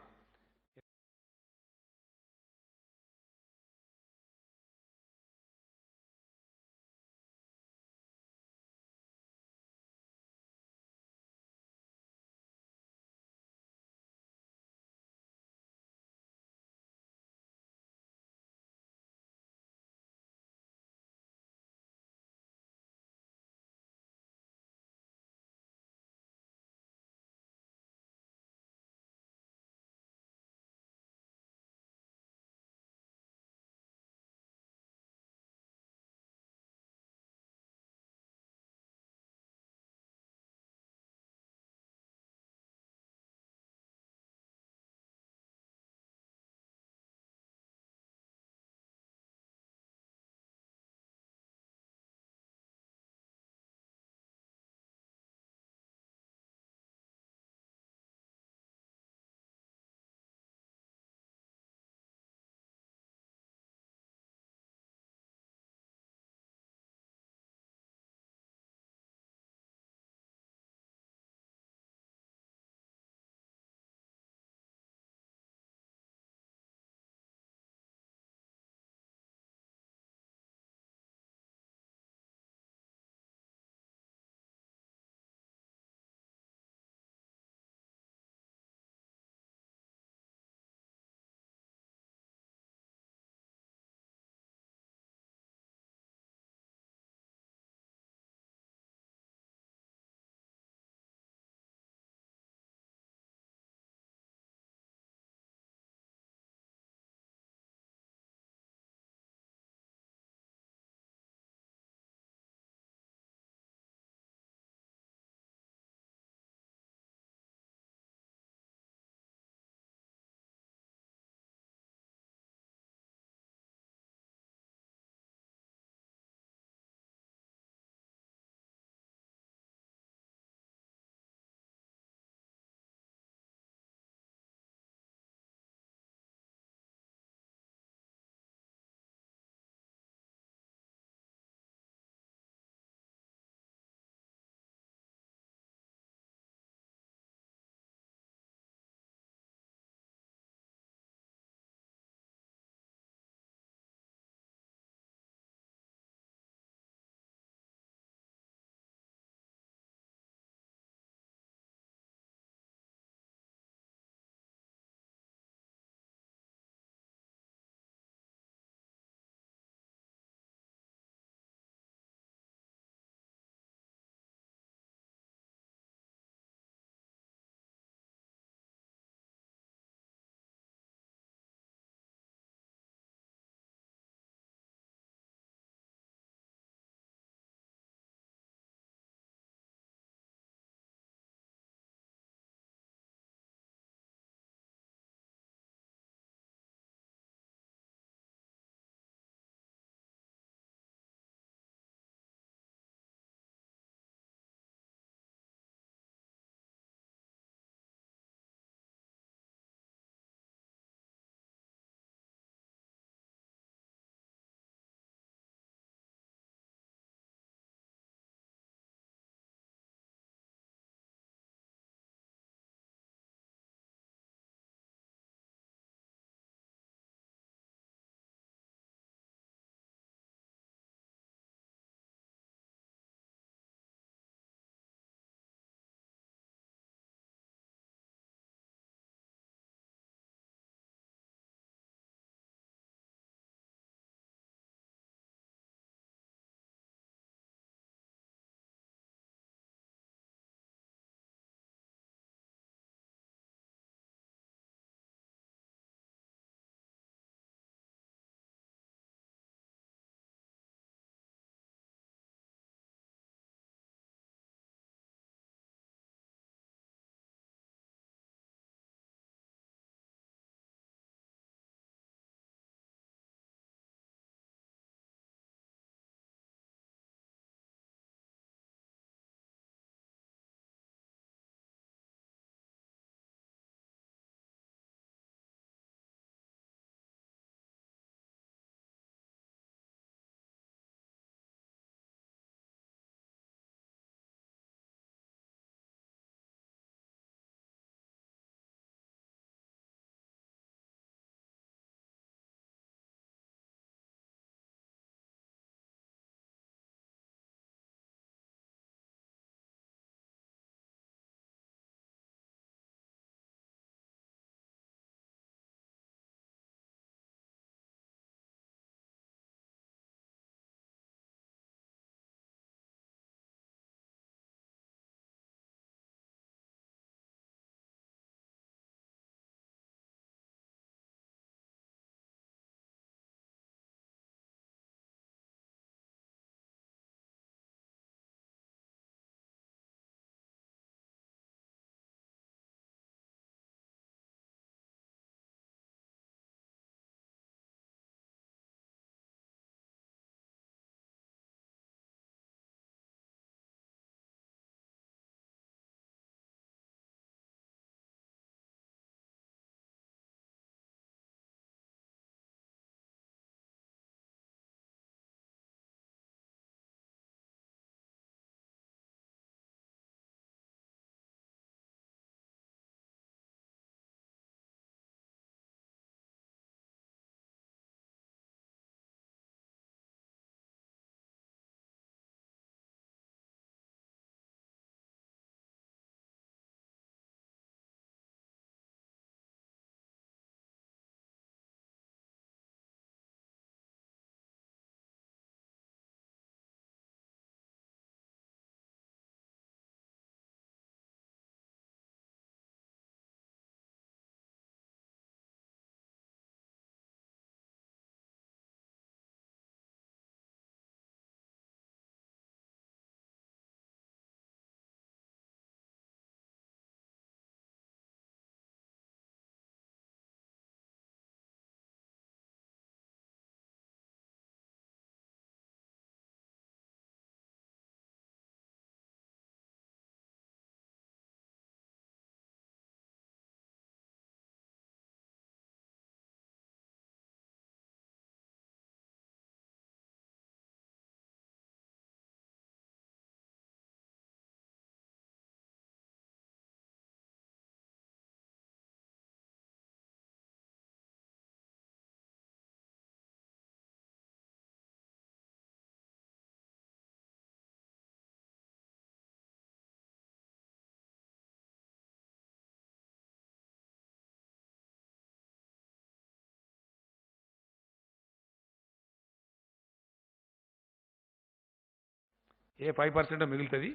ఏ 5% మిగులుతుంది.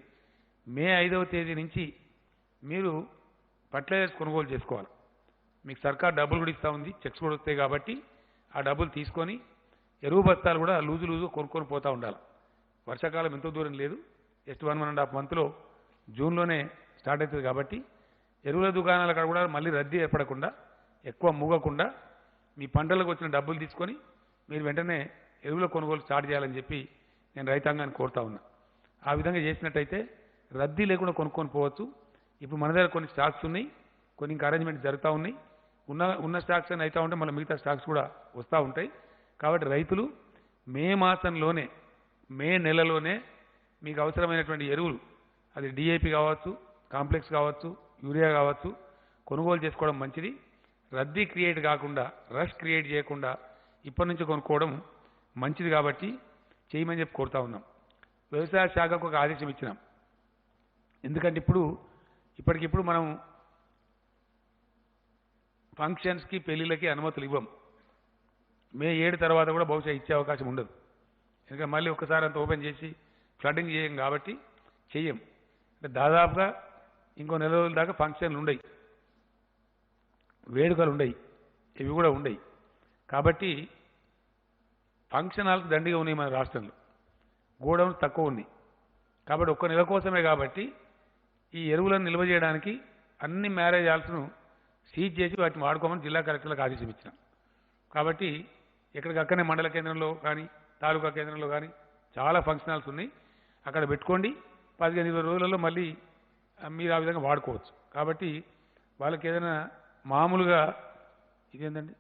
మే 5వ తేదీ నుంచి మీరు ఫర్టిలైజర్స్ కొనుగోలు చేసుకోవాలి. మీకు సర్కార్ డబ్బులు కూడా ఇస్తూ ఉంది, చెక్స్ కూడా వస్తాయి. కాబట్టి ఆ డబ్బులు తీసుకొని ఎరువు బస్తాలు కూడా లూజు కొనుక్కొని పోతూ ఉండాలి. వర్షాకాలం ఎంతో దూరం లేదు, జస్ట్ 1.5 మంత్లో జూన్లోనే స్టార్ట్ అవుతుంది. కాబట్టి ఎరువుల దుకాణాల కాడ కూడా మళ్ళీ రద్దీ ఏర్పడకుండా, ఎక్కువ మూగకుండా మీ పంటలకు వచ్చిన డబ్బులు తీసుకొని మీరు వెంటనే ఎరువుల కొనుగోలు స్టార్ట్ చేయాలని చెప్పి నేను రైతాంగాన్ని కోరుతా ఉన్నా. ఆ విధంగా చేసినట్టయితే రద్దీ లేకుండా కొనుక్కొని పోవచ్చు. ఇప్పుడు మన దగ్గర కొన్ని స్టాక్స్ ఉన్నాయి, కొన్ని ఇంకా అరేంజ్మెంట్ జరుగుతూ ఉన్నాయి. ఉన్న స్టాక్స్ అని అవుతూ ఉంటే మళ్ళీ మిగతా స్టాక్స్ కూడా వస్తూ ఉంటాయి. కాబట్టి రైతులు మే నెలలోనే మీకు అవసరమైనటువంటి ఎరువులు, అది డిఏపి కావచ్చు, కాంప్లెక్స్ కావచ్చు, యూరియా కావచ్చు, కొనుగోలు చేసుకోవడం మంచిది. రద్దీ క్రియేట్ కాకుండా, రష్ క్రియేట్ చేయకుండా ఇప్పటి నుంచి కొనుక్కోవడం మంచిది. కాబట్టి చేయమని చెప్పి కోరుతా ఉన్నాం. వ్యవసాయ శాఖకు ఒక ఆదేశం ఇచ్చినాం. ఎందుకంటే ఇప్పటికిప్పుడు మనం ఫంక్షన్స్కి, పెళ్లిళ్ళకి అనుమతులు ఇవ్వం. మే 7 తర్వాత కూడా బహుశా ఇచ్చే అవకాశం ఉండదు. ఎందుకంటే మళ్ళీ ఒక్కసారి అంత ఓపెన్ చేసి ఫ్లడ్డింగ్ చేయం కాబట్టి చెయ్యం. అంటే దాదాపుగా ఇంకో నెల రోజుల దాకా ఫంక్షన్లు ఉండయి, వేడుకలు ఉండయి, ఇవి కూడా ఉండయి. కాబట్టి ఫంక్షన్ హాల్స్ దండిగా ఉన్నాయి మన రాష్ట్రంలో, గోడౌన్స్ తక్కువ ఉన్నాయి. కాబట్టి ఒక్క నెల కోసమే. కాబట్టి ఈ ఎరువులను నిల్వ చేయడానికి అన్ని మ్యారేజ్ హాల్స్ను సీజ్ చేసి వాటిని వాడుకోమని జిల్లా కలెక్టర్లకు ఆదేశం ఇచ్చినాం. కాబట్టి ఎక్కడికక్కడనే మండల కేంద్రంలో కానీ, తాలూకా కేంద్రంలో కానీ చాలా ఫంక్షన్ హాల్స్ ఉన్నాయి. అక్కడ పెట్టుకోండి. 15-20 రోజులలో మళ్ళీ మీరు ఆ విధంగా వాడుకోవచ్చు. కాబట్టి వాళ్ళకి ఏదైనా మామూలుగా ఇదేంటండి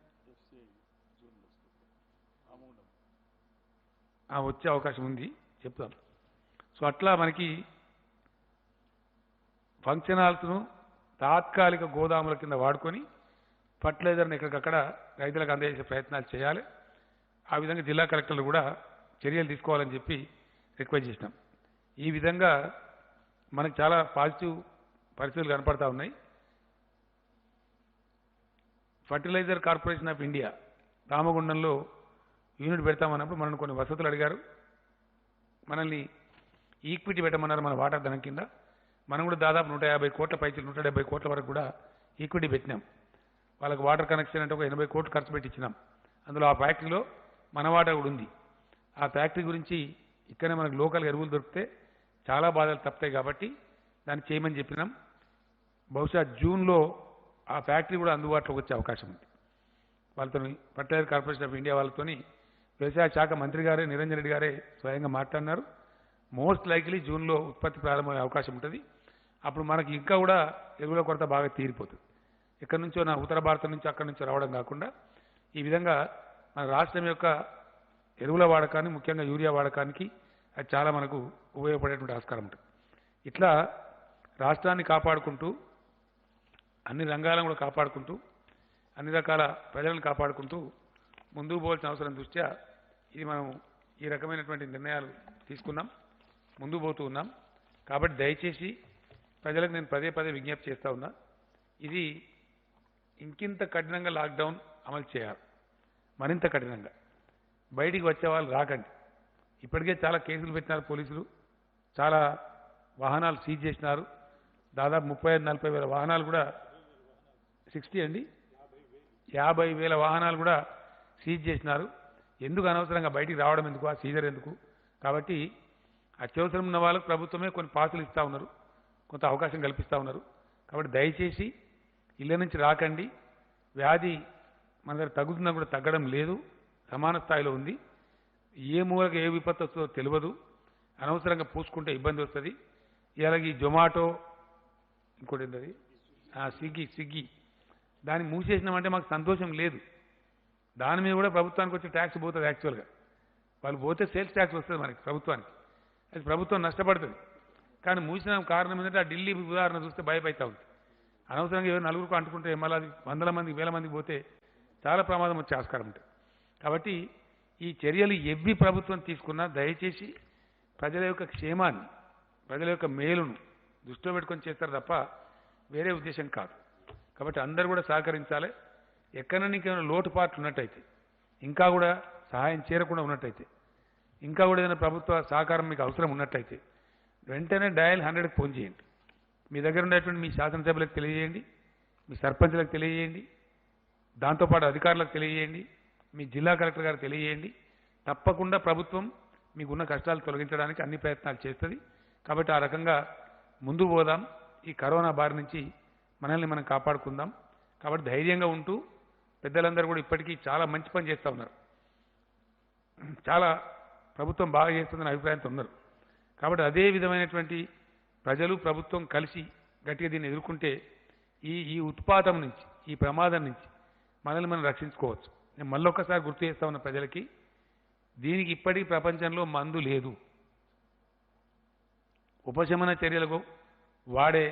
వచ్చే అవకాశం ఉంది, చెప్తాను. సో అట్లా మనకి ఫంక్షన్ హాల్స్ను తాత్కాలిక గోదాముల కింద వాడుకొని ఫర్టిలైజర్ని ఎక్కడికక్కడ రైతులకు అందజేసే ప్రయత్నాలు చేయాలి. ఆ విధంగా జిల్లా కలెక్టర్లు కూడా చర్యలు తీసుకోవాలని చెప్పి రిక్వెస్ట్ చేసినాం. ఈ విధంగా మనకు చాలా పాజిటివ్ పరిస్థితులు కనపడతా ఉన్నాయి. ఫర్టిలైజర్ కార్పొరేషన్ ఆఫ్ ఇండియా రామగుండంలో యూనిట్ పెడతామన్నప్పుడు మనల్ని కొన్ని వసతులు అడిగారు. మనల్ని ఈక్విటీ పెట్టమన్నారు మన వాటా ధనం కింద. మనం కూడా దాదాపు 150 కోట్ల పైచి 170 కోట్ల వరకు కూడా ఈక్విటీ పెట్టినాం. వాళ్ళకి వాటర్ కనెక్షన్ అంటే ఒక 80 కోట్లు ఖర్చు పెట్టి ఇచ్చినాం. అందులో ఆ ఫ్యాక్టరీలో మన వాటా కూడా ఉంది. ఆ ఫ్యాక్టరీ గురించి ఇక్కడనే మనకు లోకల్ ఎరువులు దొరికితే చాలా బాధలు తప్పుతాయి. కాబట్టి దాన్ని చేయమని చెప్పినాం. బహుశా జూన్లో ఆ ఫ్యాక్టరీ కూడా అందుబాటులోకి వచ్చే అవకాశం ఉంది. వాళ్ళతో ఫర్టిలైజర్ కార్పొరేషన్ ఆఫ్ ఇండియా వాళ్ళతో వ్యవసాయ శాఖ మంత్రి గారే, నిరంజన్ రెడ్డి గారే స్వయంగా మాట్లాడినారు. మోస్ట్ లైక్లీ జూన్లో ఉత్పత్తి ప్రారంభమయ్యే అవకాశం ఉంటుంది. అప్పుడు మనకి ఇంకా కూడా ఎరువుల కొరత బాగా తీరిపోతుంది. ఎక్కడి నుంచో ఉత్తర భారతం నుంచి అక్కడి నుంచో రావడం కాకుండా ఈ విధంగా మన రాష్ట్రం యొక్క ఎరువుల వాడకాన్ని, ముఖ్యంగా యూరియా వాడకానికి అది చాలా మనకు ఉపయోగపడేటువంటి ఆస్కారం ఉంటుంది. ఇట్లా రాష్ట్రాన్ని కాపాడుకుంటూ, అన్ని రంగాలను కూడా కాపాడుకుంటూ, అన్ని రకాల ప్రజలను కాపాడుకుంటూ ముందుకు పోవాల్సిన అవసరం దృష్ట్యా ఇది మనం ఈ రకమైనటువంటి నిర్ణయాలు తీసుకున్నాం, ముందుకు పోతూ ఉన్నాం. కాబట్టి దయచేసి ప్రజలకు నేను పదే విజ్ఞప్తి చేస్తూ ఉన్నా, ఇది ఇంకింత కఠినంగా లాక్డౌన్ అమలు చేయాలి, మరింత కఠినంగా. బయటికి వచ్చే వాళ్ళు రాకండి. ఇప్పటికే చాలా కేసులు పెట్టినారు పోలీసులు, చాలా వాహనాలు సీజ్ చేసినారు. దాదాపు 35-40 వేల వాహనాలు కూడా 60 అండి 50,000 వాహనాలు కూడా సీజ్ చేసినారు. ఎందుకు అనవసరంగా బయటికి రావడం ఎందుకు, ఆ సీజర్ ఎందుకు? కాబట్టి అత్యవసరం ఉన్న వాళ్ళకు ప్రభుత్వమే కొన్ని పాసులు ఇస్తూ ఉన్నారు, కొంత అవకాశం కల్పిస్తూ ఉన్నారు. కాబట్టి దయచేసి ఇళ్ళ నుంచి రాకండి. వ్యాధి మన దగ్గర తగ్గుతున్నా కూడా తగ్గడం లేదు, సమాన స్థాయిలో ఉంది. ఏ మూలకి ఏ విపత్తు వస్తుందో తెలియదు. అనవసరంగా పూసుకుంటే ఇబ్బంది వస్తుంది. ఇలాగ జొమాటో, ఇంకోటి ఏంటది స్విగ్గీ దాన్ని మూసేసినామంటే మాకు సంతోషం లేదు. దాని మీద కూడా ప్రభుత్వానికి వచ్చే ట్యాక్స్ పోతుంది. యాక్చువల్గా వాళ్ళు పోతే సేల్స్ ట్యాక్స్ వస్తుంది మనకి ప్రభుత్వానికి, అది ప్రభుత్వం నష్టపడుతుంది. కానీ మూసిన కారణం ఏంటంటే ఆ ఢిల్లీ ఉదాహరణ చూస్తే భయపడతా ఉంది. అనవసరంగా ఎవరు నలుగురికి అంటుకుంటే మళ్ళీ అది 100 మందికి 1000 మందికి పోతే చాలా ప్రమాదం వచ్చే ఆస్కారం ఉంటుంది. కాబట్టి ఈ చర్యలు ఎవ్వి ప్రభుత్వం తీసుకున్నా దయచేసి ప్రజల యొక్క క్షేమాన్ని, ప్రజల యొక్క మేలును దృష్టిలో పెట్టుకొని చేస్తారు తప్ప వేరే ఉద్దేశం కాదు. కాబట్టి అందరూ కూడా సహకరించాలి. ఎక్కడైనా ఇంకేమైనా లోటుపాట్లు ఉన్నట్టయితే, ఇంకా కూడా సహాయం చేరకుండా ఉన్నట్టయితే ఇంకా కూడా ఏదైనా ప్రభుత్వ సహకారం మీకు అవసరం ఉన్నట్లయితే వెంటనే డయల్ 100కి ఫోన్ చేయండి. మీ దగ్గర ఉండేటువంటి మీ శాసనసభ్యులకు తెలియజేయండి, మీ సర్పంచ్లకు తెలియజేయండి, దాంతోపాటు అధికారులకు తెలియజేయండి, మీ జిల్లా కలెక్టర్ గారికి తెలియజేయండి. తప్పకుండా ప్రభుత్వం మీకున్న కష్టాలు తొలగించడానికి అన్ని ప్రయత్నాలు చేస్తుంది. కాబట్టి ఆ రకంగా ముందుకు పోదాం. ఈ కరోనా బారి నుంచి మనల్ని మనం కాపాడుకుందాం. కాబట్టి ధైర్యంగా ఉంటూ పెద్దలందరూ కూడా ఇప్పటికీ చాలా మంచి పని చేస్తూ ఉన్నారు. చాలా ప్రభుత్వం బాగా చేస్తుందని అభిప్రాయంతో ఉన్నారు. కాబట్టి అదే విధమైనటువంటి ప్రజలు ప్రభుత్వం కలిసి గట్టిగా దీన్ని ఎదుర్కొంటే ఈ ఉత్పాతం నుంచి, ఈ ప్రమాదం నుంచి మనల్ని మనం రక్షించుకోవచ్చు. నేను మళ్ళొక్కసారి గుర్తు చేస్తా ఉన్న ప్రజలకి, దీనికి ఇప్పటికీ ప్రపంచంలో మందు లేదు. ఉపశమన చర్యలకు వాడే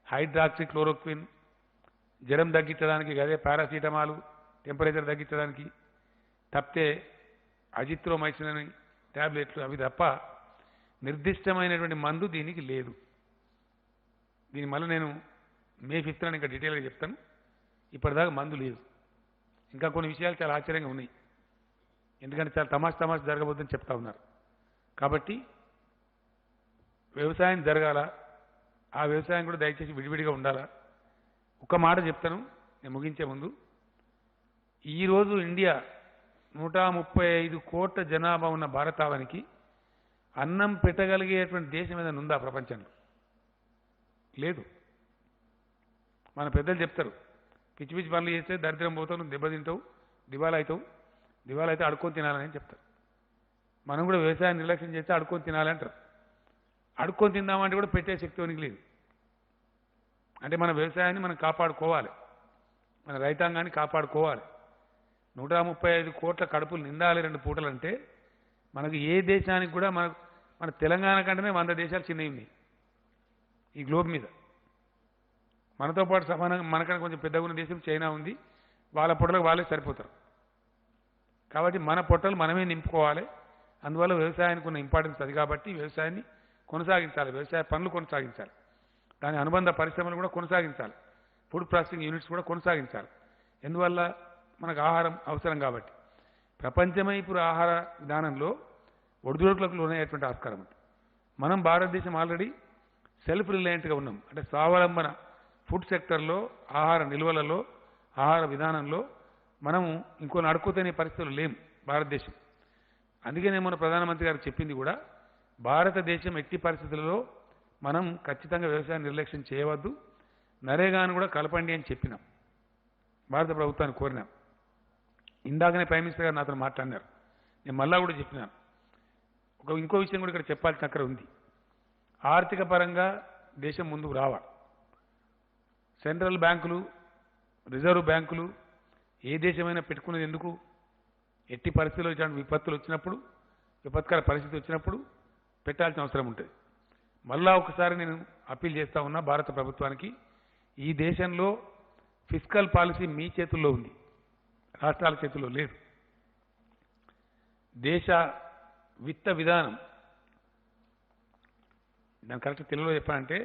హైడ్రాక్సీ క్లోరోక్విన్, జ్వరం తగ్గించడానికి అదే పారాసిటమాలు, టెంపరేచర్ తగ్గించడానికి తప్పితే అజిత్రోమైసిన్ అని ట్యాబ్లెట్లు అవి తప్ప నిర్దిష్టమైనటువంటి మందు దీనికి లేదు. దీని మళ్ళీ నేను మే 5th ఇంకా డీటెయిల్గా చెప్తాను. ఇప్పటిదాకా మందు లేదు. ఇంకా కొన్ని విషయాలు చాలా ఆశ్చర్యంగా ఉన్నాయి. ఎందుకంటే చాలా తమాషా జరగబోద్దని చెప్తా ఉన్నారు. కాబట్టి వ్యవసాయం జరగాల, ఆ వ్యవసాయం కూడా దయచేసి విడివిడిగా ఉండాలా. ఒక మాట చెప్తాను నేను ముగించే ముందు. ఈరోజు ఇండియా 135 కోట్ల జనాభా ఉన్న భారతావనికి అన్నం పెట్టగలిగేటువంటి దేశం ఏదైనా ఉందా ప్రపంచంలో? లేదు. మన పెద్దలు చెప్తారు, పిచ్చి పిచ్చి పనులు చేస్తే దరిద్రం పోతావు, నువ్వు దెబ్బతింటావు, దివాలా అవుతావు, దివాలా అయితే అడుక్కొని తినాలని చెప్తారు. మనం కూడా వ్యవసాయం నిర్లక్ష్యం చేస్తే అడుక్కొని తినాలి అంటారు. అడుక్కొని తిందామంటే కూడా పెట్టే శక్తి ఉనికి లేదు. అంటే మన వ్యవసాయాన్ని మనం కాపాడుకోవాలి, మన రైతాంగాన్ని కాపాడుకోవాలి. 135 కోట్ల కడుపులు నిండాలి 2 పూటలు అంటే మనకు ఏ దేశానికి కూడా మన తెలంగాణ కంటేనే 100 దేశాలు చిన్నవి ఉన్నాయి ఈ గ్లోబ్ మీద. మనతో పాటు సమానంగా మనకన్నా కొంచెం పెద్దగా ఉన్న దేశం చైనా ఉంది. వాళ్ళ పొట్టలకు వాళ్ళే సరిపోతారు. కాబట్టి మన పొట్టలు మనమే నింపుకోవాలి. అందువల్ల వ్యవసాయానికి ఉన్న ఇంపార్టెన్స్ అది. కాబట్టి వ్యవసాయాన్ని కొనసాగించాలి, వ్యవసాయ పనులు కొనసాగించాలి, దాని అనుబంధ పరిశ్రమలు కూడా కొనసాగించాలి, ఫుడ్ ప్రాసెసింగ్ యూనిట్స్ కూడా కొనసాగించాలి. ఎందువల్ల మనకు ఆహారం అవసరం కాబట్టి. ప్రపంచమే ఇప్పుడు ఆహార విధానంలో ఒడిదుడుకులకు లోనయ్యేటువంటి ఆస్కారం ఉంది. మనం భారతదేశం ఆల్రెడీ సెల్ఫ్ రిలయంట్గా ఉన్నాం. అంటే స్వావలంబన ఫుడ్ సెక్టర్లో, ఆహార నిల్వలలో, ఆహార విధానంలో మనము ఇంకో నడుకుతనే పరిస్థితులు లేం భారతదేశం. అందుకే నేను మన ప్రధానమంత్రి గారు చెప్పింది కూడా, భారతదేశం ఎట్టి పరిస్థితులలో మనం ఖచ్చితంగా వ్యవసాయం నిర్లక్ష్యం చేయవద్దు, నరేగాను కూడా కలపండి అని చెప్పినాం, భారత ప్రభుత్వాన్ని కోరినాం. ఇందాకనే ప్రైమ్ మినిస్టర్ గారు నాతో మాట్లాడినారు. నేను మళ్ళా కూడా చెప్పినాను. ఇంకో విషయం కూడా ఇక్కడ చెప్పాల్సిన అక్కడ ఉంది. ఆర్థిక పరంగా దేశం ముందుకు రావాలి. సెంట్రల్ బ్యాంకులు, రిజర్వ్ బ్యాంకులు ఏ దేశమైనా పెట్టుకునేది ఎందుకు? ఎట్టి పరిస్థితుల్లో ఇట్లాంటి విపత్తులు వచ్చినప్పుడు, విపత్కర పరిస్థితి వచ్చినప్పుడు పెట్టాల్సిన అవసరం ఉంటుంది. మళ్ళా ఒకసారి నేను అప్పీల్ చేస్తా ఉన్నా భారత ప్రభుత్వానికి, ఈ దేశంలో ఫిస్కల్ పాలసీ మీ చేతుల్లో ఉంది, రాష్ట్రాల చేతుల్లో లేదు. దేశ విత్త విధానం, దాని కరెక్ట్ తెలుగులో చెప్పాలంటే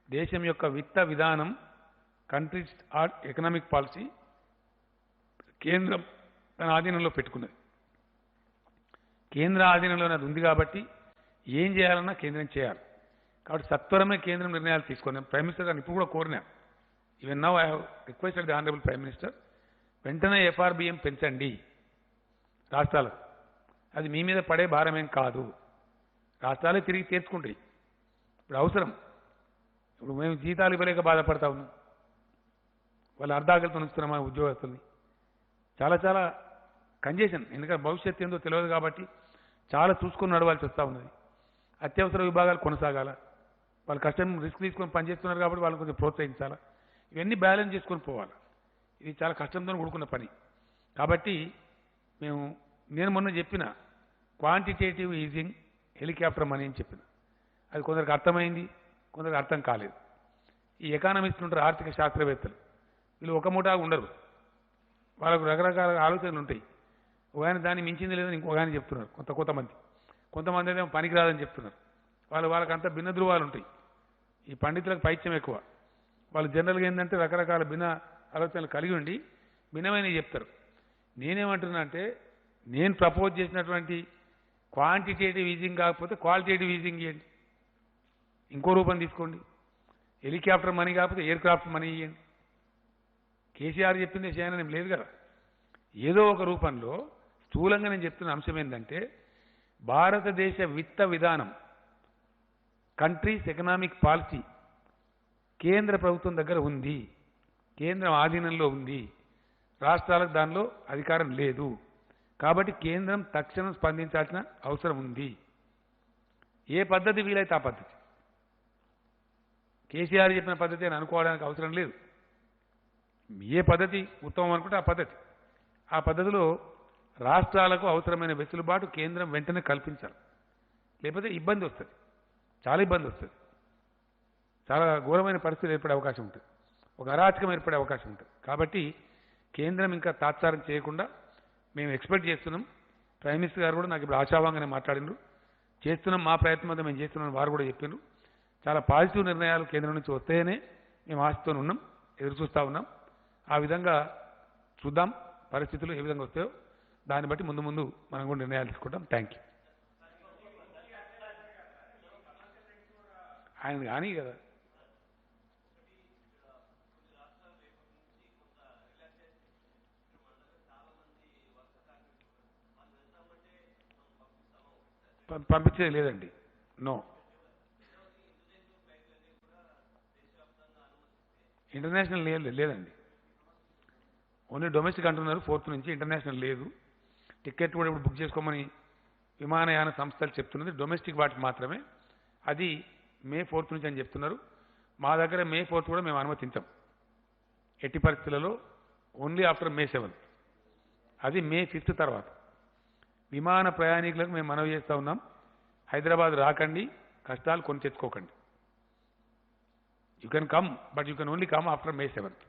దేశం యొక్క విత్త విధానం, కంట్రీస్ ఎకనామిక్ పాలసీ కేంద్రం తన ఆధీనంలో పెట్టుకున్నది. కేంద్ర ఆధీనంలోనే అది ఉంది కాబట్టి ఏం చేయాలన్నా కేంద్రం చేయాలి. కాబట్టి సత్వరమే కేంద్రం నిర్ణయాలు తీసుకున్నాం. ప్రైమ్ మినిస్టర్ గారిని ఇప్పుడు కూడా కోరినాం. Even now I have requested the honourable prime minister, వెంటనే FRBM పెంచండి రాష్ట్రాలకు. అది మీ మీద పడే భారమేం కాదు, రాష్ట్రాలే తిరిగి తీర్చుకుంటాయి. ఇప్పుడు అవసరం, ఇప్పుడు మేము జీతాలు ఇవ్వలేక బాధపడతా ఉన్నాం, వాళ్ళు అర్ధాకలితో ఉంచుతున్నామా ఉద్యోగస్తుల్ని. చాలా చాలా కంజెషన్, ఎందుకంటే భవిష్యత్తు ఏందో తెలియదు కాబట్టి చాలా చూసుకొని నడవాల్సి వస్తూ ఉన్నది. అత్యవసర విభాగాలు కొనసాగాల, వాళ్ళు కష్టం రిస్క్ తీసుకొని పనిచేస్తున్నారు కాబట్టి వాళ్ళని కొంచెం ప్రోత్సహించాలా. ఇవన్నీ బ్యాలెన్స్ చేసుకొని పోవాలి. ఇది చాలా కష్టంతో కూడుకున్న పని. కాబట్టి నేను మొన్న చెప్పిన క్వాంటిటేటివ్ ఈజింగ్ హెలికాప్టర్ మనీ అని చెప్పిన, అది కొందరికి అర్థమైంది, కొందరికి అర్థం కాలేదు. ఈ ఎకానమిస్టులు ఉంటారు, ఆర్థిక శాస్త్రవేత్తలు, వీళ్ళు ఒక ముఠా ఉండరు, వాళ్ళకు రకరకాల ఆలోచనలు ఉంటాయి. ఒక ఆయన దాన్ని మించింది లేదని ఇంకొక ఆయన చెప్తున్నారు. కొంతమంది అయితే పనికిరాదని చెప్తున్నారు. వాళ్ళకంతా భిన్న ధృవాలు ఉంటాయి. ఈ పండితులకు పైత్యం ఎక్కువ. వాళ్ళు జనరల్గా ఏంటంటే రకరకాల భిన్న ఆలోచనలు కలిగి ఉండి భిన్నమైనవి చెప్తారు. నేనేమంటున్నా అంటే, నేను ప్రపోజ్ చేసినటువంటి క్వాంటిటేటివ్ ఈజింగ్ కాకపోతే క్వాలిటేటివ్ ఈజింగ్ ఇవ్వండి, ఇంకో రూపం తీసుకోండి. హెలికాప్టర్ మనీ కాకపోతే ఎయిర్ క్రాఫ్ట్ మనీ ఇవ్వండి. కేసీఆర్ చెప్పిందే చేయనని ఏం లేదు కదా. ఏదో ఒక రూపంలో స్థూలంగా నేను చెప్తున్న అంశం ఏంటంటే భారతదేశ విత్త విధానం, కంట్రీస్ ఎకనామిక్ పాలసీ కేంద్ర ప్రభుత్వం దగ్గర ఉంది, కేంద్రం ఆధీనంలో ఉంది, రాష్ట్రాలకు దానిలో అధికారం లేదు. కాబట్టి కేంద్రం తక్షణం స్పందించాల్సిన అవసరం ఉంది. ఏ పద్ధతి వీలైతే ఆ పద్ధతి, కేసీఆర్ చెప్పిన పద్ధతి అని అనుకోవడానికి అవసరం లేదు. ఏ పద్ధతి ఉత్తమం అనుకుంటే ఆ పద్ధతి, ఆ పద్ధతిలో రాష్ట్రాలకు అవసరమైన వెసులుబాటు కేంద్రం వెంటనే కల్పించాలి. లేకపోతే ఇబ్బంది వస్తుంది, చాలా ఇబ్బంది వస్తుంది, చాలా ఘోరమైన పరిస్థితులు ఏర్పడే అవకాశం ఉంటుంది, ఒక అరాచకం ఏర్పడే అవకాశం ఉంటుంది. కాబట్టి కేంద్రం ఇంకా తాత్సారం చేయకుండా మేము ఎక్స్పెక్ట్ చేస్తున్నాం. ప్రైమ్ మినిస్టర్ గారు కూడా నాకు ఇప్పుడు ఆశాభంగానే మాట్లాడినారు. చేస్తున్నాం, మా ప్రయత్నం అంతా మేము చేస్తున్నాం వారు కూడా చెప్పారు. చాలా పాజిటివ్ నిర్ణయాలు కేంద్రం నుంచి వస్తాయనే మేము ఆశతో ఉన్నాం, ఎదురు చూస్తూ ఉన్నాం. ఆ విధంగా చూద్దాం పరిస్థితులు ఏ విధంగా వస్తాయో, దాన్ని బట్టి ముందు ముందు మనం కూడా నిర్ణయాలు తీసుకుంటాం. Thank you. ఆయన కానీ కదా పంపించేది లేదండి. నో, ఇంటర్నేషనల్ లేదండి. ఓన్లీ డొమెస్టిక్ అంటున్నారు 4th నుంచి, ఇంటర్నేషనల్ లేదు. టికెట్ కూడా ఇప్పుడు బుక్ చేసుకోమని విమానయాన సంస్థలు చెప్తున్నది డొమెస్టిక్ వాటికి మాత్రమే. అది May 4th నుంచి అని చెప్తున్నారు. మా దగ్గర May 4th కూడా మేము అనుమతించాం ఎట్టి పరిస్థితులలో, ఓన్లీ ఆఫ్టర్ May 7th. అది May 5th తర్వాత. విమాన ప్రయాణికులకు మేము మనవి చేస్తూ ఉన్నాం, హైదరాబాద్ రాకండి, కష్టాలు కొని తెచ్చుకోకండి. You can come, but you can only come after May 7th,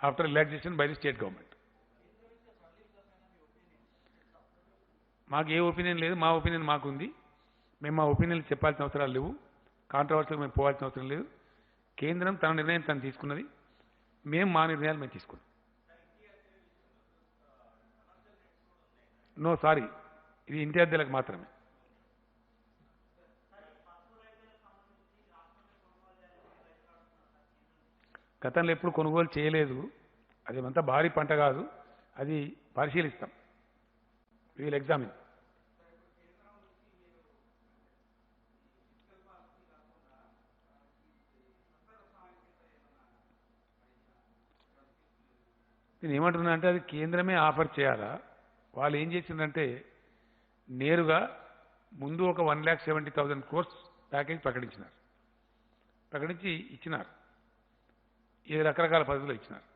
after relaxation by the state government. మాకు ఏ ఒపీనియన్ లేదు, మా ఒపీనియన్ మాకుంది. మేము మా ఒపీనియన్ చెప్పాల్సిన అవసరాలు లేవు, కాంట్రవర్సీకి మేము పోవాల్సిన అవసరం లేదు. కేంద్రం తన నిర్ణయం తను తీసుకున్నది, మేము మా నిర్ణయాలు మేము తీసుకున్నాం. నో సారీ, ఇది ఇంటి అద్దెలకు మాత్రమే. గతంలో ఎప్పుడు కొనుగోలు చేయలేదు, అదేమంతా భారీ పంట కాదు, అది పరిశీలిస్తాం. Wheel examine. నేను ఏమంటున్నా అంటే అది కేంద్రమే ఆఫర్ చేయాలా. వాళ్ళు ఏం చేసిందంటే నేరుగా ముందు ఒక 1,70,000 crores ప్యాకేజ్ ప్రకటించి ఇచ్చినారు. ఇది రకరకాల పద్ధతిలో ఇచ్చినారు.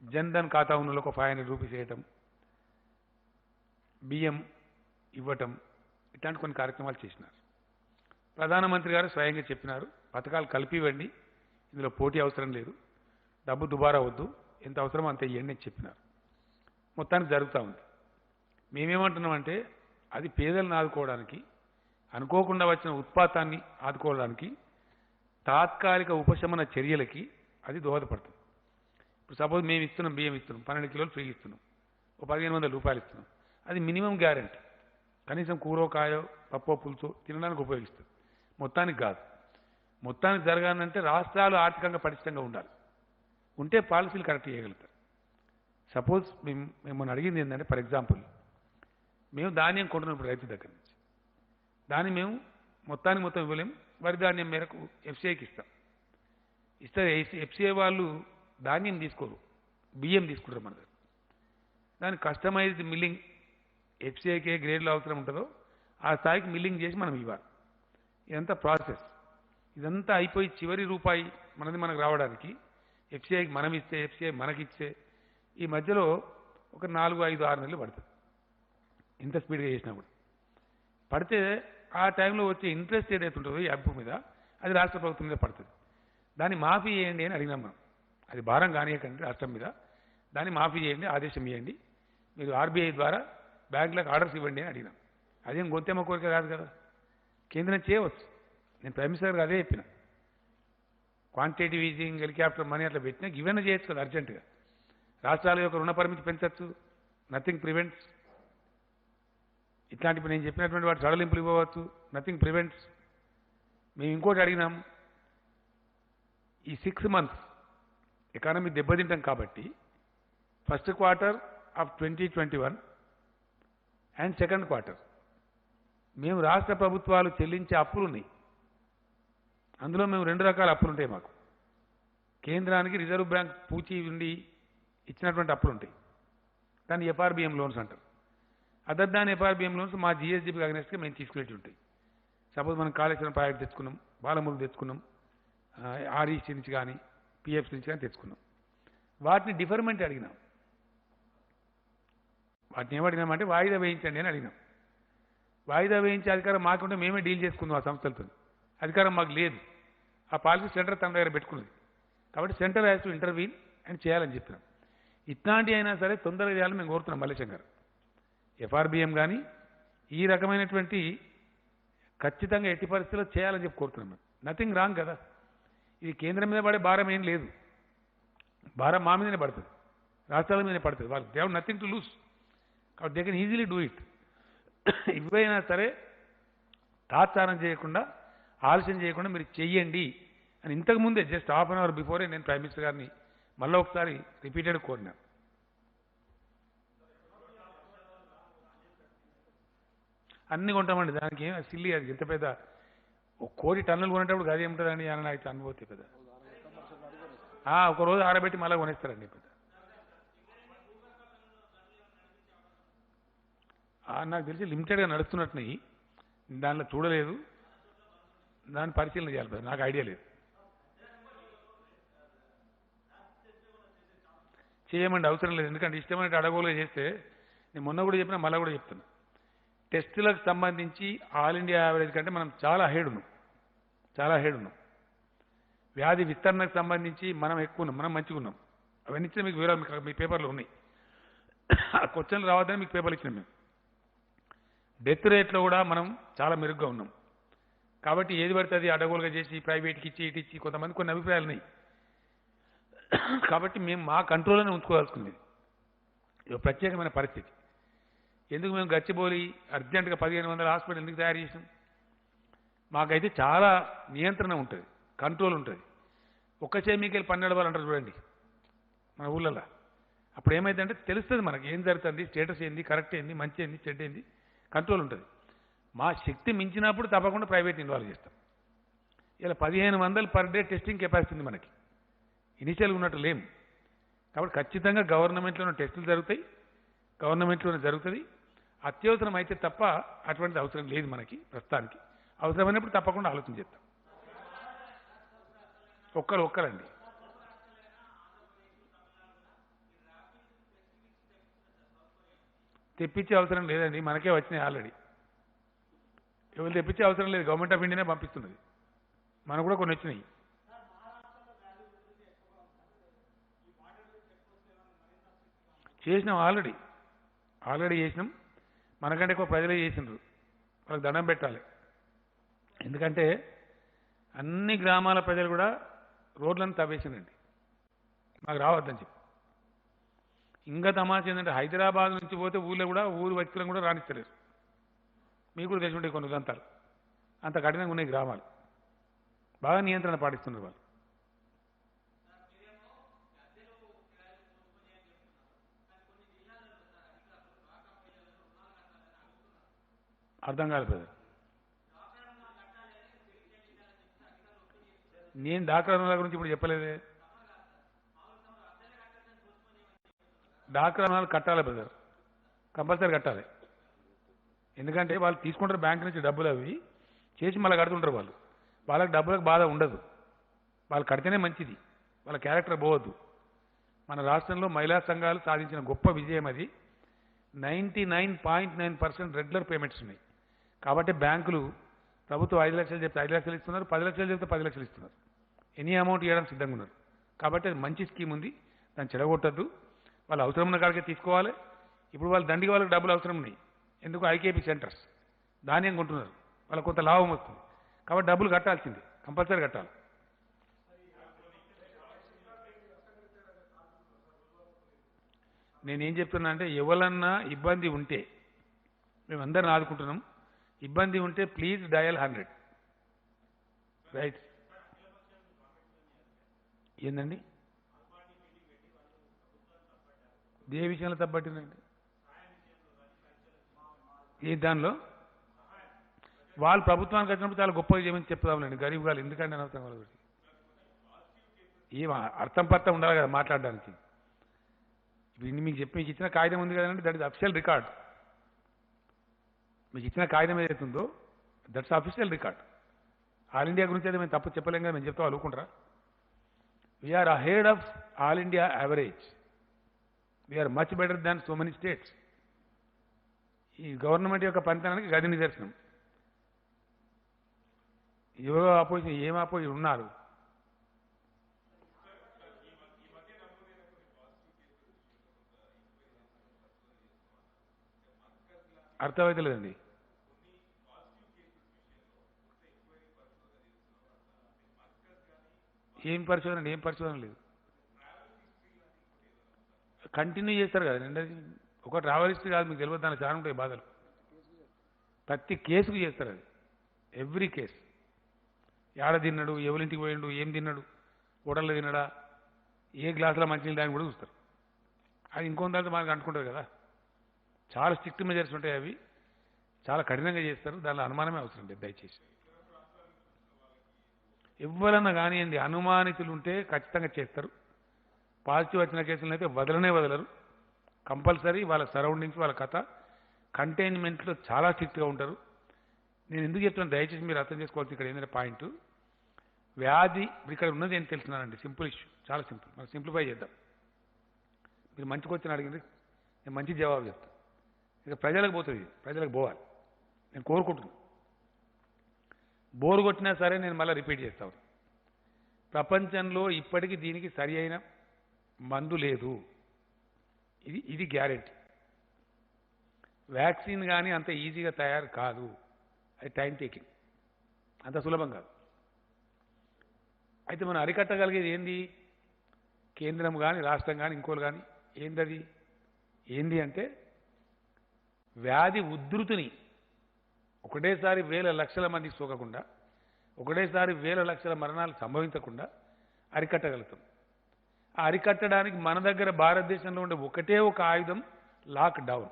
జన్ధన్ ఖాతా ఉన్న ఒక 500 రూపీస్ వేయటం, బియ్యం ఇవ్వటం, ఇట్లాంటి కొన్ని కార్యక్రమాలు చేసినారు. ప్రధానమంత్రి గారు స్వయంగా చెప్పినారు, పథకాలు కలిపి ఇవ్వండి, ఇందులో పోటీ అవసరం లేదు, డబ్బు దుబారా వద్దు, ఎంత అవసరమో అంత ఇవ్వండి అని చెప్పినారు. మొత్తానికి జరుగుతూ ఉంది. మేమేమంటున్నామంటే అది పేదలను ఆదుకోవడానికి, అనుకోకుండా వచ్చిన ఉత్పాతాన్ని ఆదుకోవడానికి, తాత్కాలిక ఉపశమన చర్యలకి అది దోహదపడుతుంది. ఇప్పుడు సపోజ్ మేము ఇస్తున్నాం, బియ్యం ఇస్తున్నాం, 12 కిలోలు ఫ్రీ ఇస్తున్నాం, ఒక 1,500 రూపాయలు ఇస్తున్నాం. అది మినిమం గ్యారెంటీ, కనీసం కూరో కాయో పప్పో పులుసో తినడానికి ఉపయోగిస్తుంది, మొత్తానికి కాదు. మొత్తానికి జరగాలంటే రాష్ట్రాలు ఆర్థికంగా పటిష్టంగా ఉండాలి, ఉంటే పాలసీలు కరెక్ట్ చేయగలుగుతారు. సపోజ్ మిమ్మల్ని అడిగింది ఏంటంటే, ఫర్ ఎగ్జాంపుల్ మేము ధాన్యం కొంటున్నప్పుడు రైతు దగ్గర నుంచి, దాన్ని మేము మొత్తం ఇవ్వలేము, వరి ధాన్యం మేరకు ఎఫ్సీఐకి ఇస్తాం. ఇస్తే ఎఫ్సీఐ వాళ్ళు ధాన్యం తీసుకోరు, బియ్యం తీసుకుంటారు మన దగ్గర. దాని కస్టమైజ్డ్ మిల్లింగ్ ఎఫ్సీఐకి ఏ గ్రేడ్లో అవసరం ఉంటుందో ఆ స్థాయికి మిల్లింగ్ చేసి మనం ఇవ్వాలి. ఇదంతా ప్రాసెస్. ఇదంతా అయిపోయి చివరి రూపాయి మనకు రావడానికి ఎఫ్సీఐకి మనం ఇస్తే, ఎఫ్సీఐ మనకిచ్చే ఈ మధ్యలో ఒక 4, 5, 6 నెలలు పడుతుంది. ఇంత స్పీడ్గా చేసినా కూడా పడితే ఆ టైంలో వచ్చే ఇంట్రెస్ట్ ఏదైతే ఉంటుందో ఈ అప్పు మీద, అది రాష్ట్ర ప్రభుత్వం మీద పడుతుంది. దాన్ని మాఫీ చేయండి అని అడిగినాం మనం. అది భారం కానియకండి రాష్ట్రం మీద, దాన్ని మాఫీ చేయండి, ఆదేశం ఇవ్వండి, మీరు ఆర్బీఐ ద్వారా బ్యాంకులకు ఆర్డర్స్ ఇవ్వండి అని అడిగినాం. అదేం గొంతెమ్మ కోరిక కాదు కదా, కేంద్రం చేయవచ్చు. నేను ప్రైమ్ మినిస్టర్ గారు అదే చెప్పిన, క్వాంటిటేటివ్ ఈజింగ్, హెలికాప్టర్ మనీ అట్లా పెట్టినా ఇవన్నీ చేయొచ్చు కదా అర్జెంటుగా. రాష్ట్రాల యొక్క రుణ పరిమితి పెంచవచ్చు, నథింగ్ ప్రివెంట్స్. ఇట్లాంటి నేను చెప్పినటువంటి వాటి సడలింపులు ఇవ్వవచ్చు, నథింగ్ ప్రివెంట్స్. మేము ఇంకోటి అడిగినాం, ఈ 6 months ఎకానమీ దెబ్బతింటాం కాబట్టి first quarter of 2021 and second quarter మేము రాష్ట్ర ప్రభుత్వాలు చెల్లించే అప్పులు ఉన్నాయి. అందులో మేము 2 రకాల అప్పులు ఉంటాయి మాకు. కేంద్రానికి రిజర్వ్ బ్యాంక్ పూచి ఉండి ఇచ్చినటువంటి అప్పులు ఉంటాయి, దాన్ని ఎఫ్ఆర్బిఎం లోన్స్ అంటారు. అదర్ దాని ఎఫ్ఆర్బిఎం లోన్స్ మా జిఎస్డిపికి అగ్నెస్ట్గా మేము తీసుకునేవి ఉంటాయి. సపోజ్ మనం కాళేశ్వరం ప్రాజెక్ట్ తెచ్చుకున్నాం, బాలమూలు తెచ్చుకున్నాం, ఆర్ఈసీ నుంచి కానీ పిఎఫ్సి నుంచి కానీ తెచ్చుకున్నాం. వాటిని డిఫర్మెంట్ అడిగినాం. వాటిని ఏమడిగినామంటే వాయిదా వేయించండి అని అడిగినాం. వాయిదా వేయించే అధికారం మాకుంటే మేమే డీల్ చేసుకుందాం ఆ సంస్థలతో. అధికారం మాకు లేదు. ఆ పాలసీ సెంటర్ తన దగ్గర పెట్టుకున్నది. కాబట్టి సెంటర్ హ్యాస్ టు ఇంటర్వీన్ అని చేయాలని చెప్పినాం. ఇట్లాంటి అయినా సరే తొందరగా చేయాలని మేము కోరుతున్నాం మల్లేశం గారు. ఎఫ్ఆర్బిఎం కానీ ఈ రకమైనటువంటి ఖచ్చితంగా ఎట్టి పరిస్థితుల్లో చేయాలని చెప్పి కోరుతున్నాం. మేము నథింగ్ రాంగ్ కదా. ఇది కేంద్రం మీద పడే భారం ఏం లేదు. భారం మా మీదనే పడుతుంది, రాష్ట్రాల మీదనే పడుతుంది. వాళ్ళు they have nothing to lose. కాబట్టి they can easily do it. ఇవైనా సరే తాత్సారం చేయకుండా, ఆలస్యం చేయకుండా మీరు చెయ్యండి అని ఇంతకుముందే just half an hour before నేను ప్రైమ్ మినిస్టర్ గారిని మళ్ళీ ఒకసారి రిపీటెడ్ కోరినాను. అన్ని కొంటామండి, దానికి ఏం సిల్లి. అది ఎంత పెద్ద 1 కోటి టన్నులు కొనేటప్పుడు అది ఏముంటుందండి అని అయితే అనుభూతి పెద్ద. ఒక రోజు ఆరబెట్టి మళ్ళీ కొనేస్తారండి పెద్ద. నాకు తెలిసి లిమిటెడ్గా నడుస్తున్నట్టున్నాయి, దానిలో చూడలేదు, దాన్ని పరిశీలన చేయాలి. నాకు ఐడియా లేదు. చేయమండి, అవసరం లేదు. ఎందుకంటే ఇష్టమైన అడగోలుగా చేస్తే నేను మొన్న కూడా చెప్పినా మళ్ళీ కూడా చెప్తున్నా, టెస్టులకు సంబంధించి ఆల్ ఇండియా యావరేజ్ కంటే మనం చాలా హెడ్ ఉన్నాం. వ్యాధి విస్తరణకు సంబంధించి మనం ఎక్కువ ఉన్నాం, మనం మంచిగా ఉన్నాం. అవన్నీ ఇచ్చిన మీకు వివరాలు మీ పేపర్లో ఉన్నాయి. ఆ క్వశ్చన్లు రావద్దని మీకు పేపర్లు ఇచ్చినాం మేము. డెత్ రేట్లో కూడా మనం చాలా మెరుగ్గా ఉన్నాం. కాబట్టి ఏది పడితే అది అడగోలుగా చేసి ప్రైవేట్కి ఇచ్చి ఇటు ఇచ్చి కొంతమంది కొన్ని అభిప్రాయాలు ఉన్నాయి. కాబట్టి మేము మా కంట్రోల్లోనే ఉంచుకోవాల్సింది. ఇది ప్రత్యేకమైన పరిస్థితి. ఎందుకు మేము గచ్చిబౌలి అర్జెంటుగా 1500 హాస్పిటల్ ఎందుకు తయారు చేసాం? మాకైతే చాలా నియంత్రణ ఉంటుంది, కంట్రోల్ ఉంటుంది. ఒక్క చేమికెళ్ళి 12 వాళ్ళు అంటారు చూడండి మన ఊళ్ళల్లో. అప్పుడు ఏమైందంటే తెలుస్తుంది మనకి ఏం జరుగుతుంది, స్టేటస్ ఏంది, కరెక్ట్ ఏంది, మంచి ఏంది, చెడ్డ ఏంది, కంట్రోల్ ఉంటుంది. మా శక్తి మించినప్పుడు తప్పకుండా ప్రైవేట్ ఇన్వాల్వ్ చేస్తాం. ఇలా 1500 పర్ డే టెస్టింగ్ కెపాసిటీ ఉంది మనకి, ఇనిషియల్గా ఉన్నట్టు లేము. కాబట్టి ఖచ్చితంగా గవర్నమెంట్లోనే టెస్టులు జరుగుతాయి, గవర్నమెంట్లోనే జరుగుతుంది. అత్యవసరం అయితే తప్ప అటువంటిది అవసరం లేదు మనకి ప్రస్తుతానికి. అవసరమైనప్పుడు తప్పకుండా ఆలోచన చేస్తాం. ఒక్కరండి. తెప్పించే అవసరం లేదండి, మనకే వచ్చినాయి ఆల్రెడీ. ఎవరు తెప్పించే అవసరం లేదు, గవర్నమెంట్ ఆఫ్ ఇండియానే పంపిస్తున్నది. మనకు కూడా కొన్ని వచ్చినాయి. చేసినాం, ఆల్రెడీ చేసినాం. మనకంటే ఎక్కువ ప్రజలే చేసినారు. వాళ్ళకి దండం పెట్టాలి. ఎందుకంటే అన్ని గ్రామాల ప్రజలు కూడా రోడ్లను తవ్వేసిందండి, మాకు రావద్దని చెప్పి. ఇంకా తమాషా ఏంటంటే హైదరాబాద్ నుంచి పోతే ఊళ్ళో కూడా ఊరు వ్యక్తులను కూడా రాణిస్తలేరు. మీకు కూడా తెలిసి ఉంటాయి కొన్ని ఉదంతాలు. అంత కఠినంగా ఉన్నాయి గ్రామాలు. బాగా నియంత్రణ పాటిస్తున్నారు వాళ్ళు. అర్థం కాదు బ్రదర్. నేను డాక్టర్ రుణాల గురించి ఇప్పుడు చెప్పలేదే. డాక్టర్ రుణాలు కట్టాలి బ్రదర్, కంపల్సరీ కట్టాలి. ఎందుకంటే వాళ్ళు తీసుకుంటారు బ్యాంక్ నుంచి డబ్బులు, అవి చేసి మళ్ళీ కడుతుంటారు వాళ్ళు. వాళ్ళకి డబ్బులకు బాధ ఉండదు, వాళ్ళు కడితేనే మంచిది, వాళ్ళ క్యారెక్టర్ పోవద్దు. మన రాష్ట్రంలో మహిళా సంఘాలు సాధించిన గొప్ప విజయం అది. 99.9% రెగ్యులర్ పేమెంట్స్ ఉన్నాయి. కాబట్టి బ్యాంకులు ప్రభుత్వం 5 లక్షలు చెప్తే 5 లక్షలు ఇస్తున్నారు, 10 లక్షలు చెప్తే 10 లక్షలు ఇస్తున్నారు. ఎనీ అమౌంట్ ఇవ్వడం సిద్ధంగా ఉన్నారు. కాబట్టి అది మంచి స్కీమ్ ఉంది, దాన్ని చెడగొట్టద్దు. వాళ్ళు అవసరం ఉన్న కాడికే తీసుకోవాలి. ఇప్పుడు వాళ్ళు దండిగా వాళ్ళకి డబ్బులు అవసరం ఉన్నాయి. ఎందుకు? ఐకేపీ సెంటర్స్ ధాన్యం కొంటున్నారు, వాళ్ళకు కొంత లాభం వస్తుంది. కాబట్టి డబ్బులు కట్టాల్సిందే, కంపల్సరీ కట్టాలి. నేనేం చెప్తున్నా అంటే ఎవరన్నా ఇబ్బంది ఉంటే మేమందరం ఆదుకుంటున్నాం. ఇబ్బంది ఉంటే ప్లీజ్ డయల్ 100. రైట్. ఏందండి ఏ విషయంలో తప్పట్టిందండి? ఏ దానిలో వాళ్ళు ప్రభుత్వానికి వచ్చినప్పుడు చాలా గొప్పగా చేయమని చెప్తామండి. గరీబ్ గారు ఎందుకంటే అనవసరం వాళ్ళు ఏం అర్థం పర్థం ఉండాలి కదా మాట్లాడడానికి. ఇప్పుడు మీకు ఇచ్చిన కాగితం ఉంది కదండి, దట్ ఇస్ అఫిషియల్ రికార్డ్. మీకు ఇచ్చిన కాగితం ఏదైతుందో that's official record. All India గురించి అయితే మేము తప్పు చెప్పలేం కదా, మేము చెప్తాం అనుకుంటారా? We're ahead of all India average. We're much better than so many states. ఈ గవర్నమెంట్ యొక్క పనితనానికి గది నిదర్శనం. ఎవరో ఆపోజిషన్ ఏం ఆపోజిషన్ ఉన్నారు? అర్థమైతలేదండి. ఏం పరిశోధన లేదు. కంటిన్యూ చేస్తారు కదండి. అది ఒక ట్రావెలిస్ట్ కాదు, మీకు తెలియదు, దానికి చాలా ఉంటాయి బాధలు. ప్రతి కేసుకు చేస్తారు అది. Every case. ఏడ తిన్నాడు, ఎవరింటికి పోయిండు, ఏం తిన్నాడు, హోటల్లో తిన్నాడా, ఏ గ్లాసులో మంచినీళ్ళు దాన్ని కూడా చూస్తారు. అది ఇంకొంత దాంతో మనకు అంటుకుంటారు కదా. చాలా స్ట్రిక్ట్ మెజర్స్ ఉంటాయి, అవి చాలా కఠినంగా చేస్తారు. దానిలో అనుమానమే అవసరం లేదు దయచేసి. ఎవరన్నా కానివ్వండి, అనుమానితులు ఉంటే ఖచ్చితంగా చేస్తారు. పాజిటివ్ వచ్చిన కేసులను అయితే వదలరు. కంపల్సరీ వాళ్ళ సరౌండింగ్స్, వాళ్ళ కథ కంటైన్మెంట్లో చాలా స్ట్రిక్ట్గా ఉంటారు. నేను ఎందుకు చెప్తున్నాను దయచేసి మీరు అర్థం చేసుకోవాల్సి ఇక్కడ ఏంటంటే పాయింట్, వ్యాధి ఇక్కడ ఉన్నది ఏం తెలుసున్నానండి. సింపుల్ ఇష్యూ, చాలా సింపుల్. మనం సింప్లిఫై చేద్దాం. మీరు మంచికి వచ్చిన అడిగింది, నేను మంచి జవాబు చెప్తాను. ఇక ప్రజలకు పోతుంది, ప్రజలకు పోవాలి నేను కోరుకుంటున్నాను. బోరు కొట్టినా సరే నేను మళ్ళీ రిపీట్ చేస్తాను. ప్రపంచంలో ఇప్పటికీ దీనికి సరి అయిన మందు లేదు. ఇది గ్యారెంటీ. వ్యాక్సిన్ కానీ అంత ఈజీగా తయారు కాదు. అది టైం టేకింగ్, అంత సులభం కాదు. అయితే మనం అరికట్టగలిగేది ఏంది? కేంద్రం కానీ రాష్ట్రం కానీ ఇంకోరు కానీ ఏంది అంటే వ్యాధి ఉధృతిని ఒకటేసారి వేల లక్షల మందికి సోకకుండా, ఒకటేసారి వేల లక్షల మరణాలు సంభవించకుండా అరికట్టగలుగుతాం. ఆ అరికట్టడానికి మన దగ్గర భారతదేశంలో ఉండే ఒకటే ఒక ఆయుధం లాక్డౌన్.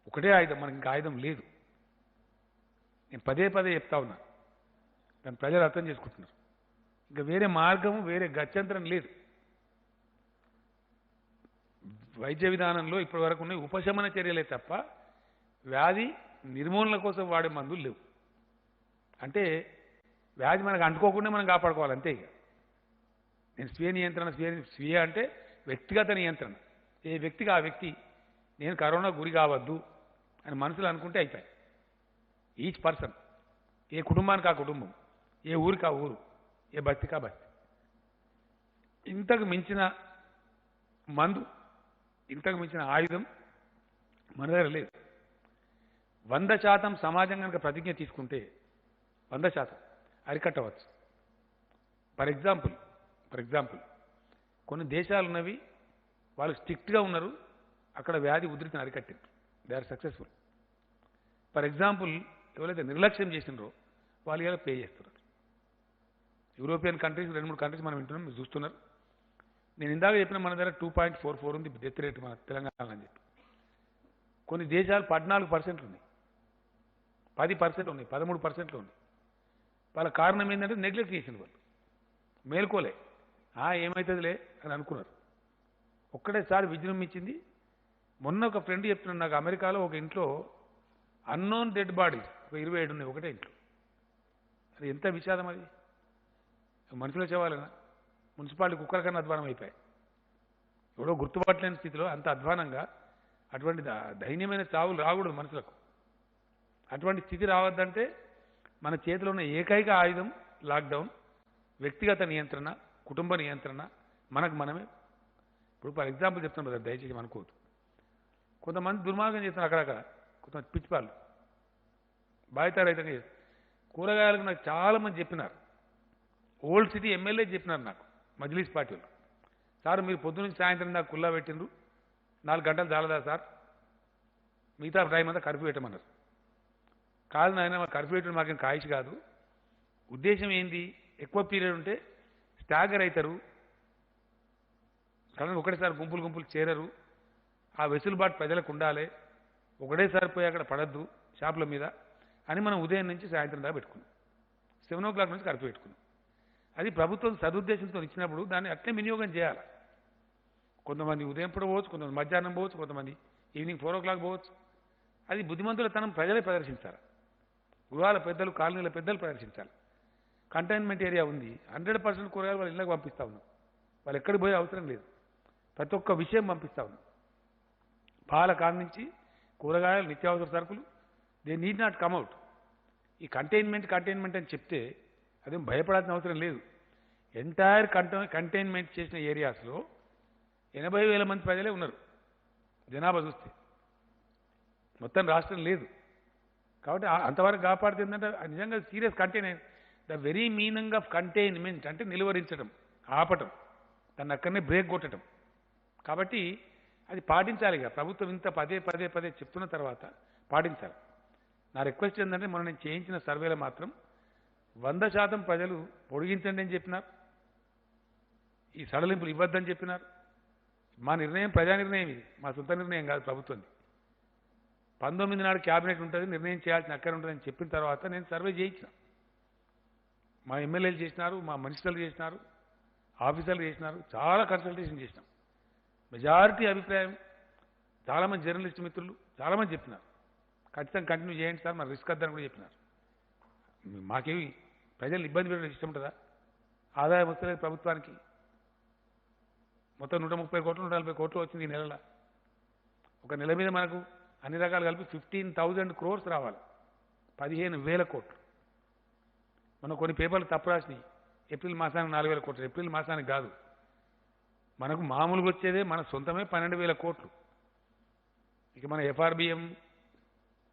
ఒకటే ఆయుధం, మనకి ఇంకా ఆయుధం లేదు. నేను పదే చెప్తా ఉన్నా, దాన్ని ప్రజలు అర్థం చేసుకుంటున్నారు. ఇంకా వేరే మార్గం, వేరే గత్యంతరం లేదు. వైద్య విధానంలో ఇప్పటి వరకు ఉన్న ఉపశమన చర్యలే తప్ప వ్యాధి నిర్మూలన కోసం వాడే మందులు లేవు. అంటే వ్యాధి మనకు అంటుకోకుండా మనం కాపాడుకోవాలి అంతే. ఇక నేను స్వీయ అంటే వ్యక్తిగత నియంత్రణ. ఏ వ్యక్తికి ఆ వ్యక్తి నేను కరోనా గురి కావద్దు అని మనసులో అనుకుంటే అయిపోయాయి. ఈచ్ పర్సన్, ఏ కుటుంబానికి ఆ కుటుంబం, ఏ ఊరికి ఆ ఊరు, ఏ బస్తికి ఆ బస్తి. ఇంతకు మించిన మందు, ఇంతకు మించిన ఆయుధం మన దగ్గర లేదు. 100% సమాజం కనుక ప్రతిజ్ఞ తీసుకుంటే 100% అరికట్టవచ్చు. ఫర్ ఎగ్జాంపుల్ కొన్ని దేశాలు ఉన్నవి, వాళ్ళు స్ట్రిక్ట్గా ఉన్నారు, అక్కడ వ్యాధి ఉధృతిని అరికట్టారు. They are successful. For example ఎవరైతే నిర్లక్ష్యం చేసినారో వాళ్ళు ఇలా పే చేస్తున్నారు. యూరోపియన్ కంట్రీస్, 2-3 కంట్రీస్ మనం వింటున్నాం, మీరు చూస్తున్నారు. నేను ఇందాక చెప్పిన మన దగ్గర 2.44 ఉంది డెత్ రేట్ మన తెలంగాణ అని చెప్పి. కొన్ని దేశాలు 14% ఉన్నాయి, 10% ఉన్నాయి, 13% ఉన్నాయి. వాళ్ళ కారణం ఏంటంటే నెగ్లెక్ట్ చేసిన వాళ్ళు, మేల్కోలే, ఏమవుతుందిలే అని అనుకున్నారు. ఒక్కటేసారి విజృంభించింది. మొన్న ఒక ఫ్రెండ్ చెప్తున్నాడు నాకు, అమెరికాలో ఒక ఇంట్లో అన్నోన్ డెడ్ బాడీస్ ఒక 27 ఉన్నాయి ఒకటే ఇంట్లో. అది ఎంత విషాదం! అది మనుషుల శవాలనా? మున్సిపాలిటీ కుక్కల కన్నా అధ్వానం అయిపోయాయి. ఎవడో గుర్తుపట్టలేని స్థితిలో అంత అధ్వానంగా, అటువంటి దైన్యమైన చావులు రాకూడదు మనుషులకు. అటువంటి స్థితి రావద్దంటే మన చేతిలో ఉన్న ఏకైక ఆయుధం లాక్డౌన్, వ్యక్తిగత నియంత్రణ, కుటుంబ నియంత్రణ, మనకు మనమే. ఇప్పుడు ఫర్ ఎగ్జాంపుల్ చెప్తాను కదా, దయచేసి అనుకోవద్దు. కొంతమంది దుర్మార్గం చేస్తున్నారు అక్కడక్కడ, కొంతమంది పిచ్చిపాళ్ళు బాధితారహితంగా చేస్తారు. కూరగాయలకు నాకు చాలామంది చెప్పినారు, ఓల్డ్ సిటీ ఎమ్మెల్యే చెప్పినారు నాకు, మజ్లీస్ పార్టీ వాళ్ళు, సార్ మీరు పొద్దునుంచి సాయంత్రం దాకా కుల్లా పెట్టిండ్రు, 4 గంటలు చాలదా సార్, మిగతా టైం అంతా కర్ఫ్యూ పెట్టమన్నారు. కాదు నాయన మా కర్ఫ్యూ పెట్టడం మాకేం కాయిష్ కాదు, ఉద్దేశం ఏంది, ఎక్కువ పీరియడ్ ఉంటే స్టాగర్ అవుతారు, సడన్ ఒకటేసారి గుంపులు గుంపులు చేరరు, ఆ వెసులుబాటు ప్రజలకు ఉండాలి, ఒకటేసారి పోయి అక్కడ పడద్దు షాపుల మీద అని మనం ఉదయం నుంచి సాయంత్రం దాకా పెట్టుకున్నాం. 7 o'clock నుంచి కర్ఫ్యూ పెట్టుకున్నాం. అది ప్రభుత్వం సదుద్దేశంతో ఇచ్చినప్పుడు దాన్ని అట్లే వినియోగం చేయాలి. కొంతమంది ఉదయం పూట పోవచ్చు, కొంతమంది మధ్యాహ్నం పోవచ్చు, కొంతమంది ఈవినింగ్ 4 o'clock పోవచ్చు. అది బుద్ధిమంతుల తనం ప్రజలే ప్రదర్శించాలి, గృహాల పెద్దలు, కాలనీల పెద్దలు ప్రదర్శించాలి. కంటైన్మెంట్ ఏరియా ఉంది, 100% కూరగాయలు వాళ్ళ ఇళ్ళకి పంపిస్తా ఉన్నాం, వాళ్ళు ఎక్కడికి పోయే అవసరం లేదు, ప్రతి ఒక్క విషయం పంపిస్తా ఉన్నాం. పాల కాడ నుంచి కూరగాయలు, నిత్యావసర సరుకులు, దే నీడ్ నాట్ కమ్అవుట్. ఈ కంటైన్మెంట్ అని చెప్తే అదేం భయపడాల్సిన అవసరం లేదు. ఎంటైర్ కంటైన్మెంట్ చేసిన ఏరియాస్లో 80,000 మంది ప్రజలే ఉన్నారు జనాభా చూస్తే, మొత్తం రాష్ట్రం లేదు. కాబట్టి అంతవరకు కాపాడితే ఏంటంటే నిజంగా serious containment. The very meaning of containment అంటే నిలువరించడం, ఆపటం, దాన్ని అక్కడనే బ్రేక్ కొట్టడం. కాబట్టి అది పాటించాలి. ఇక ప్రభుత్వం ఇంత పదే పదే పదే చెప్తున్న తర్వాత పాటించాలి. నా రిక్వెస్ట్ ఏంటంటే మనం నేను చేయించిన సర్వేలో మాత్రం 100% ప్రజలు పొడిగించండి అని చెప్పినారు, ఈ సడలింపులు ఇవ్వద్దని చెప్పినారు. మా నిర్ణయం ప్రజా నిర్ణయం, ఇది మా సొంత నిర్ణయం కాదు ప్రభుత్వంది. 19 నాడు క్యాబినెట్ ఉంటుంది, నిర్ణయం చేయాల్సిన అక్కడ ఉంటుందని చెప్పిన తర్వాత నేను సర్వే చేయించిన. మా ఎమ్మెల్యేలు చేసినారు, మా మినిస్టర్లు చేసినారు, ఆఫీసర్లు చేసినారు, చాలా కన్సల్టేషన్ చేసినాం. మెజారిటీ అభిప్రాయం, చాలామంది జర్నలిస్ట్ మిత్రులు చాలామంది చెప్పినారు ఖచ్చితంగా కంటిన్యూ చేయండి సార్, మరి రిస్క్ వద్దని కూడా చెప్పినారు. మాకేమి ప్రజలు ఇబ్బంది పెట్టడం ఇష్టం ఉంటుందా? ఆదాయం వస్తలేదు ప్రభుత్వానికి, మొత్తం 130 కోట్లు 140 కోట్లు వచ్చింది ఈ నెలలో. ఒక నెల మీద మనకు అన్ని రకాలు కలిపి 15,000 crores రావాలి, 15,000 కోట్లు. మనం కొన్ని పేపర్లు తప్పు రాసినాయి, ఏప్రిల్ మాసానికి 4,000 కోట్లు, ఏప్రిల్ మాసానికి కాదు, మనకు మామూలుగా వచ్చేదే మన సొంతమే 12,000 కోట్లు. ఇక మన FRBM,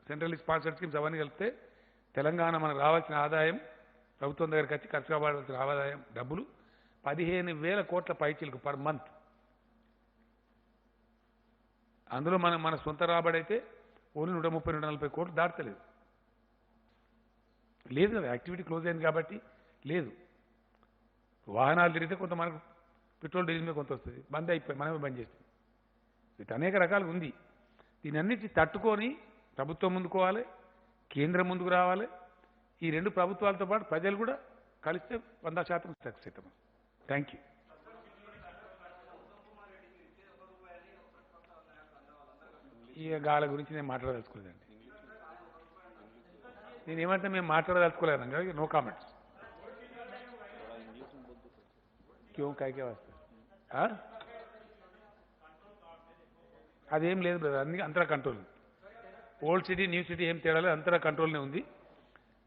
సెంట్రల్ స్పాన్సర్డ్ స్కీమ్స్ అవన్నీ కలిపితే తెలంగాణ మనకు రావాల్సిన ఆదాయం, ప్రభుత్వం దగ్గరికి వచ్చి ఖర్చు కావాల్సిన ఆదాయం డబ్బులు 15,000 కోట్ల పైచీలకు పర్ మంత్. అందులో మన సొంత రాబడి అయితే ఓన్లీ 130-140 కోట్లు దాటలేదు. లేదు కదా, యాక్టివిటీ క్లోజ్ అయింది కాబట్టి లేదు. వాహనాలు తిరిగితే కొంత మనకు పెట్రోల్ డీజిల్ మీద కొంత వస్తుంది, బంద్ అయిపోయి మనమే బంద్ చేస్తాం. ఇటు అనేక రకాలుగా ఉంది. దీని అన్నిటి తట్టుకొని ప్రభుత్వం ముందుకోవాలి, కేంద్రం ముందుకు రావాలి. ఈ రెండు ప్రభుత్వాలతో పాటు ప్రజలు కూడా కలిస్తే 100% సక్సెస్ అవుతాం. Thank you. ఈ గాల గురించి నేను మాట్లాడదలుచుకోలేదండి. నేనేమంటే మేము మాట్లాడదలుచుకోలేదండి, నో కామెంట్స్. క్యూ కాయకే వస్తుంది అదేం లేదు బ్రదర్, అన్ని అంతరా control. Old city new city ఏం తేడా లేదు, అంతరా కంట్రోల్నే ఉంది.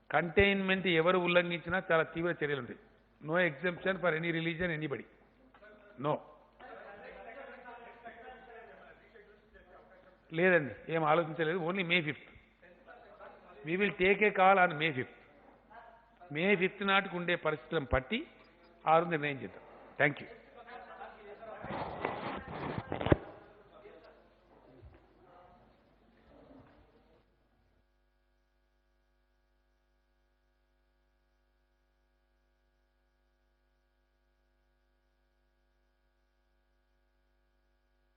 కంటైన్మెంట్ ఎవరు ఉల్లంఘించినా చాలా తీవ్ర చర్యలు ఉంటాయి. No exemption for any religion, anybody, no. లేదండి, ఏం ఆలోచించలేదు. Only May 5th we will take a call on May 5th. May 5th నాటికి ఉండే పరిస్థితులను బట్టి ఆ రోజు నిర్ణయం చేద్దాం. Thank you.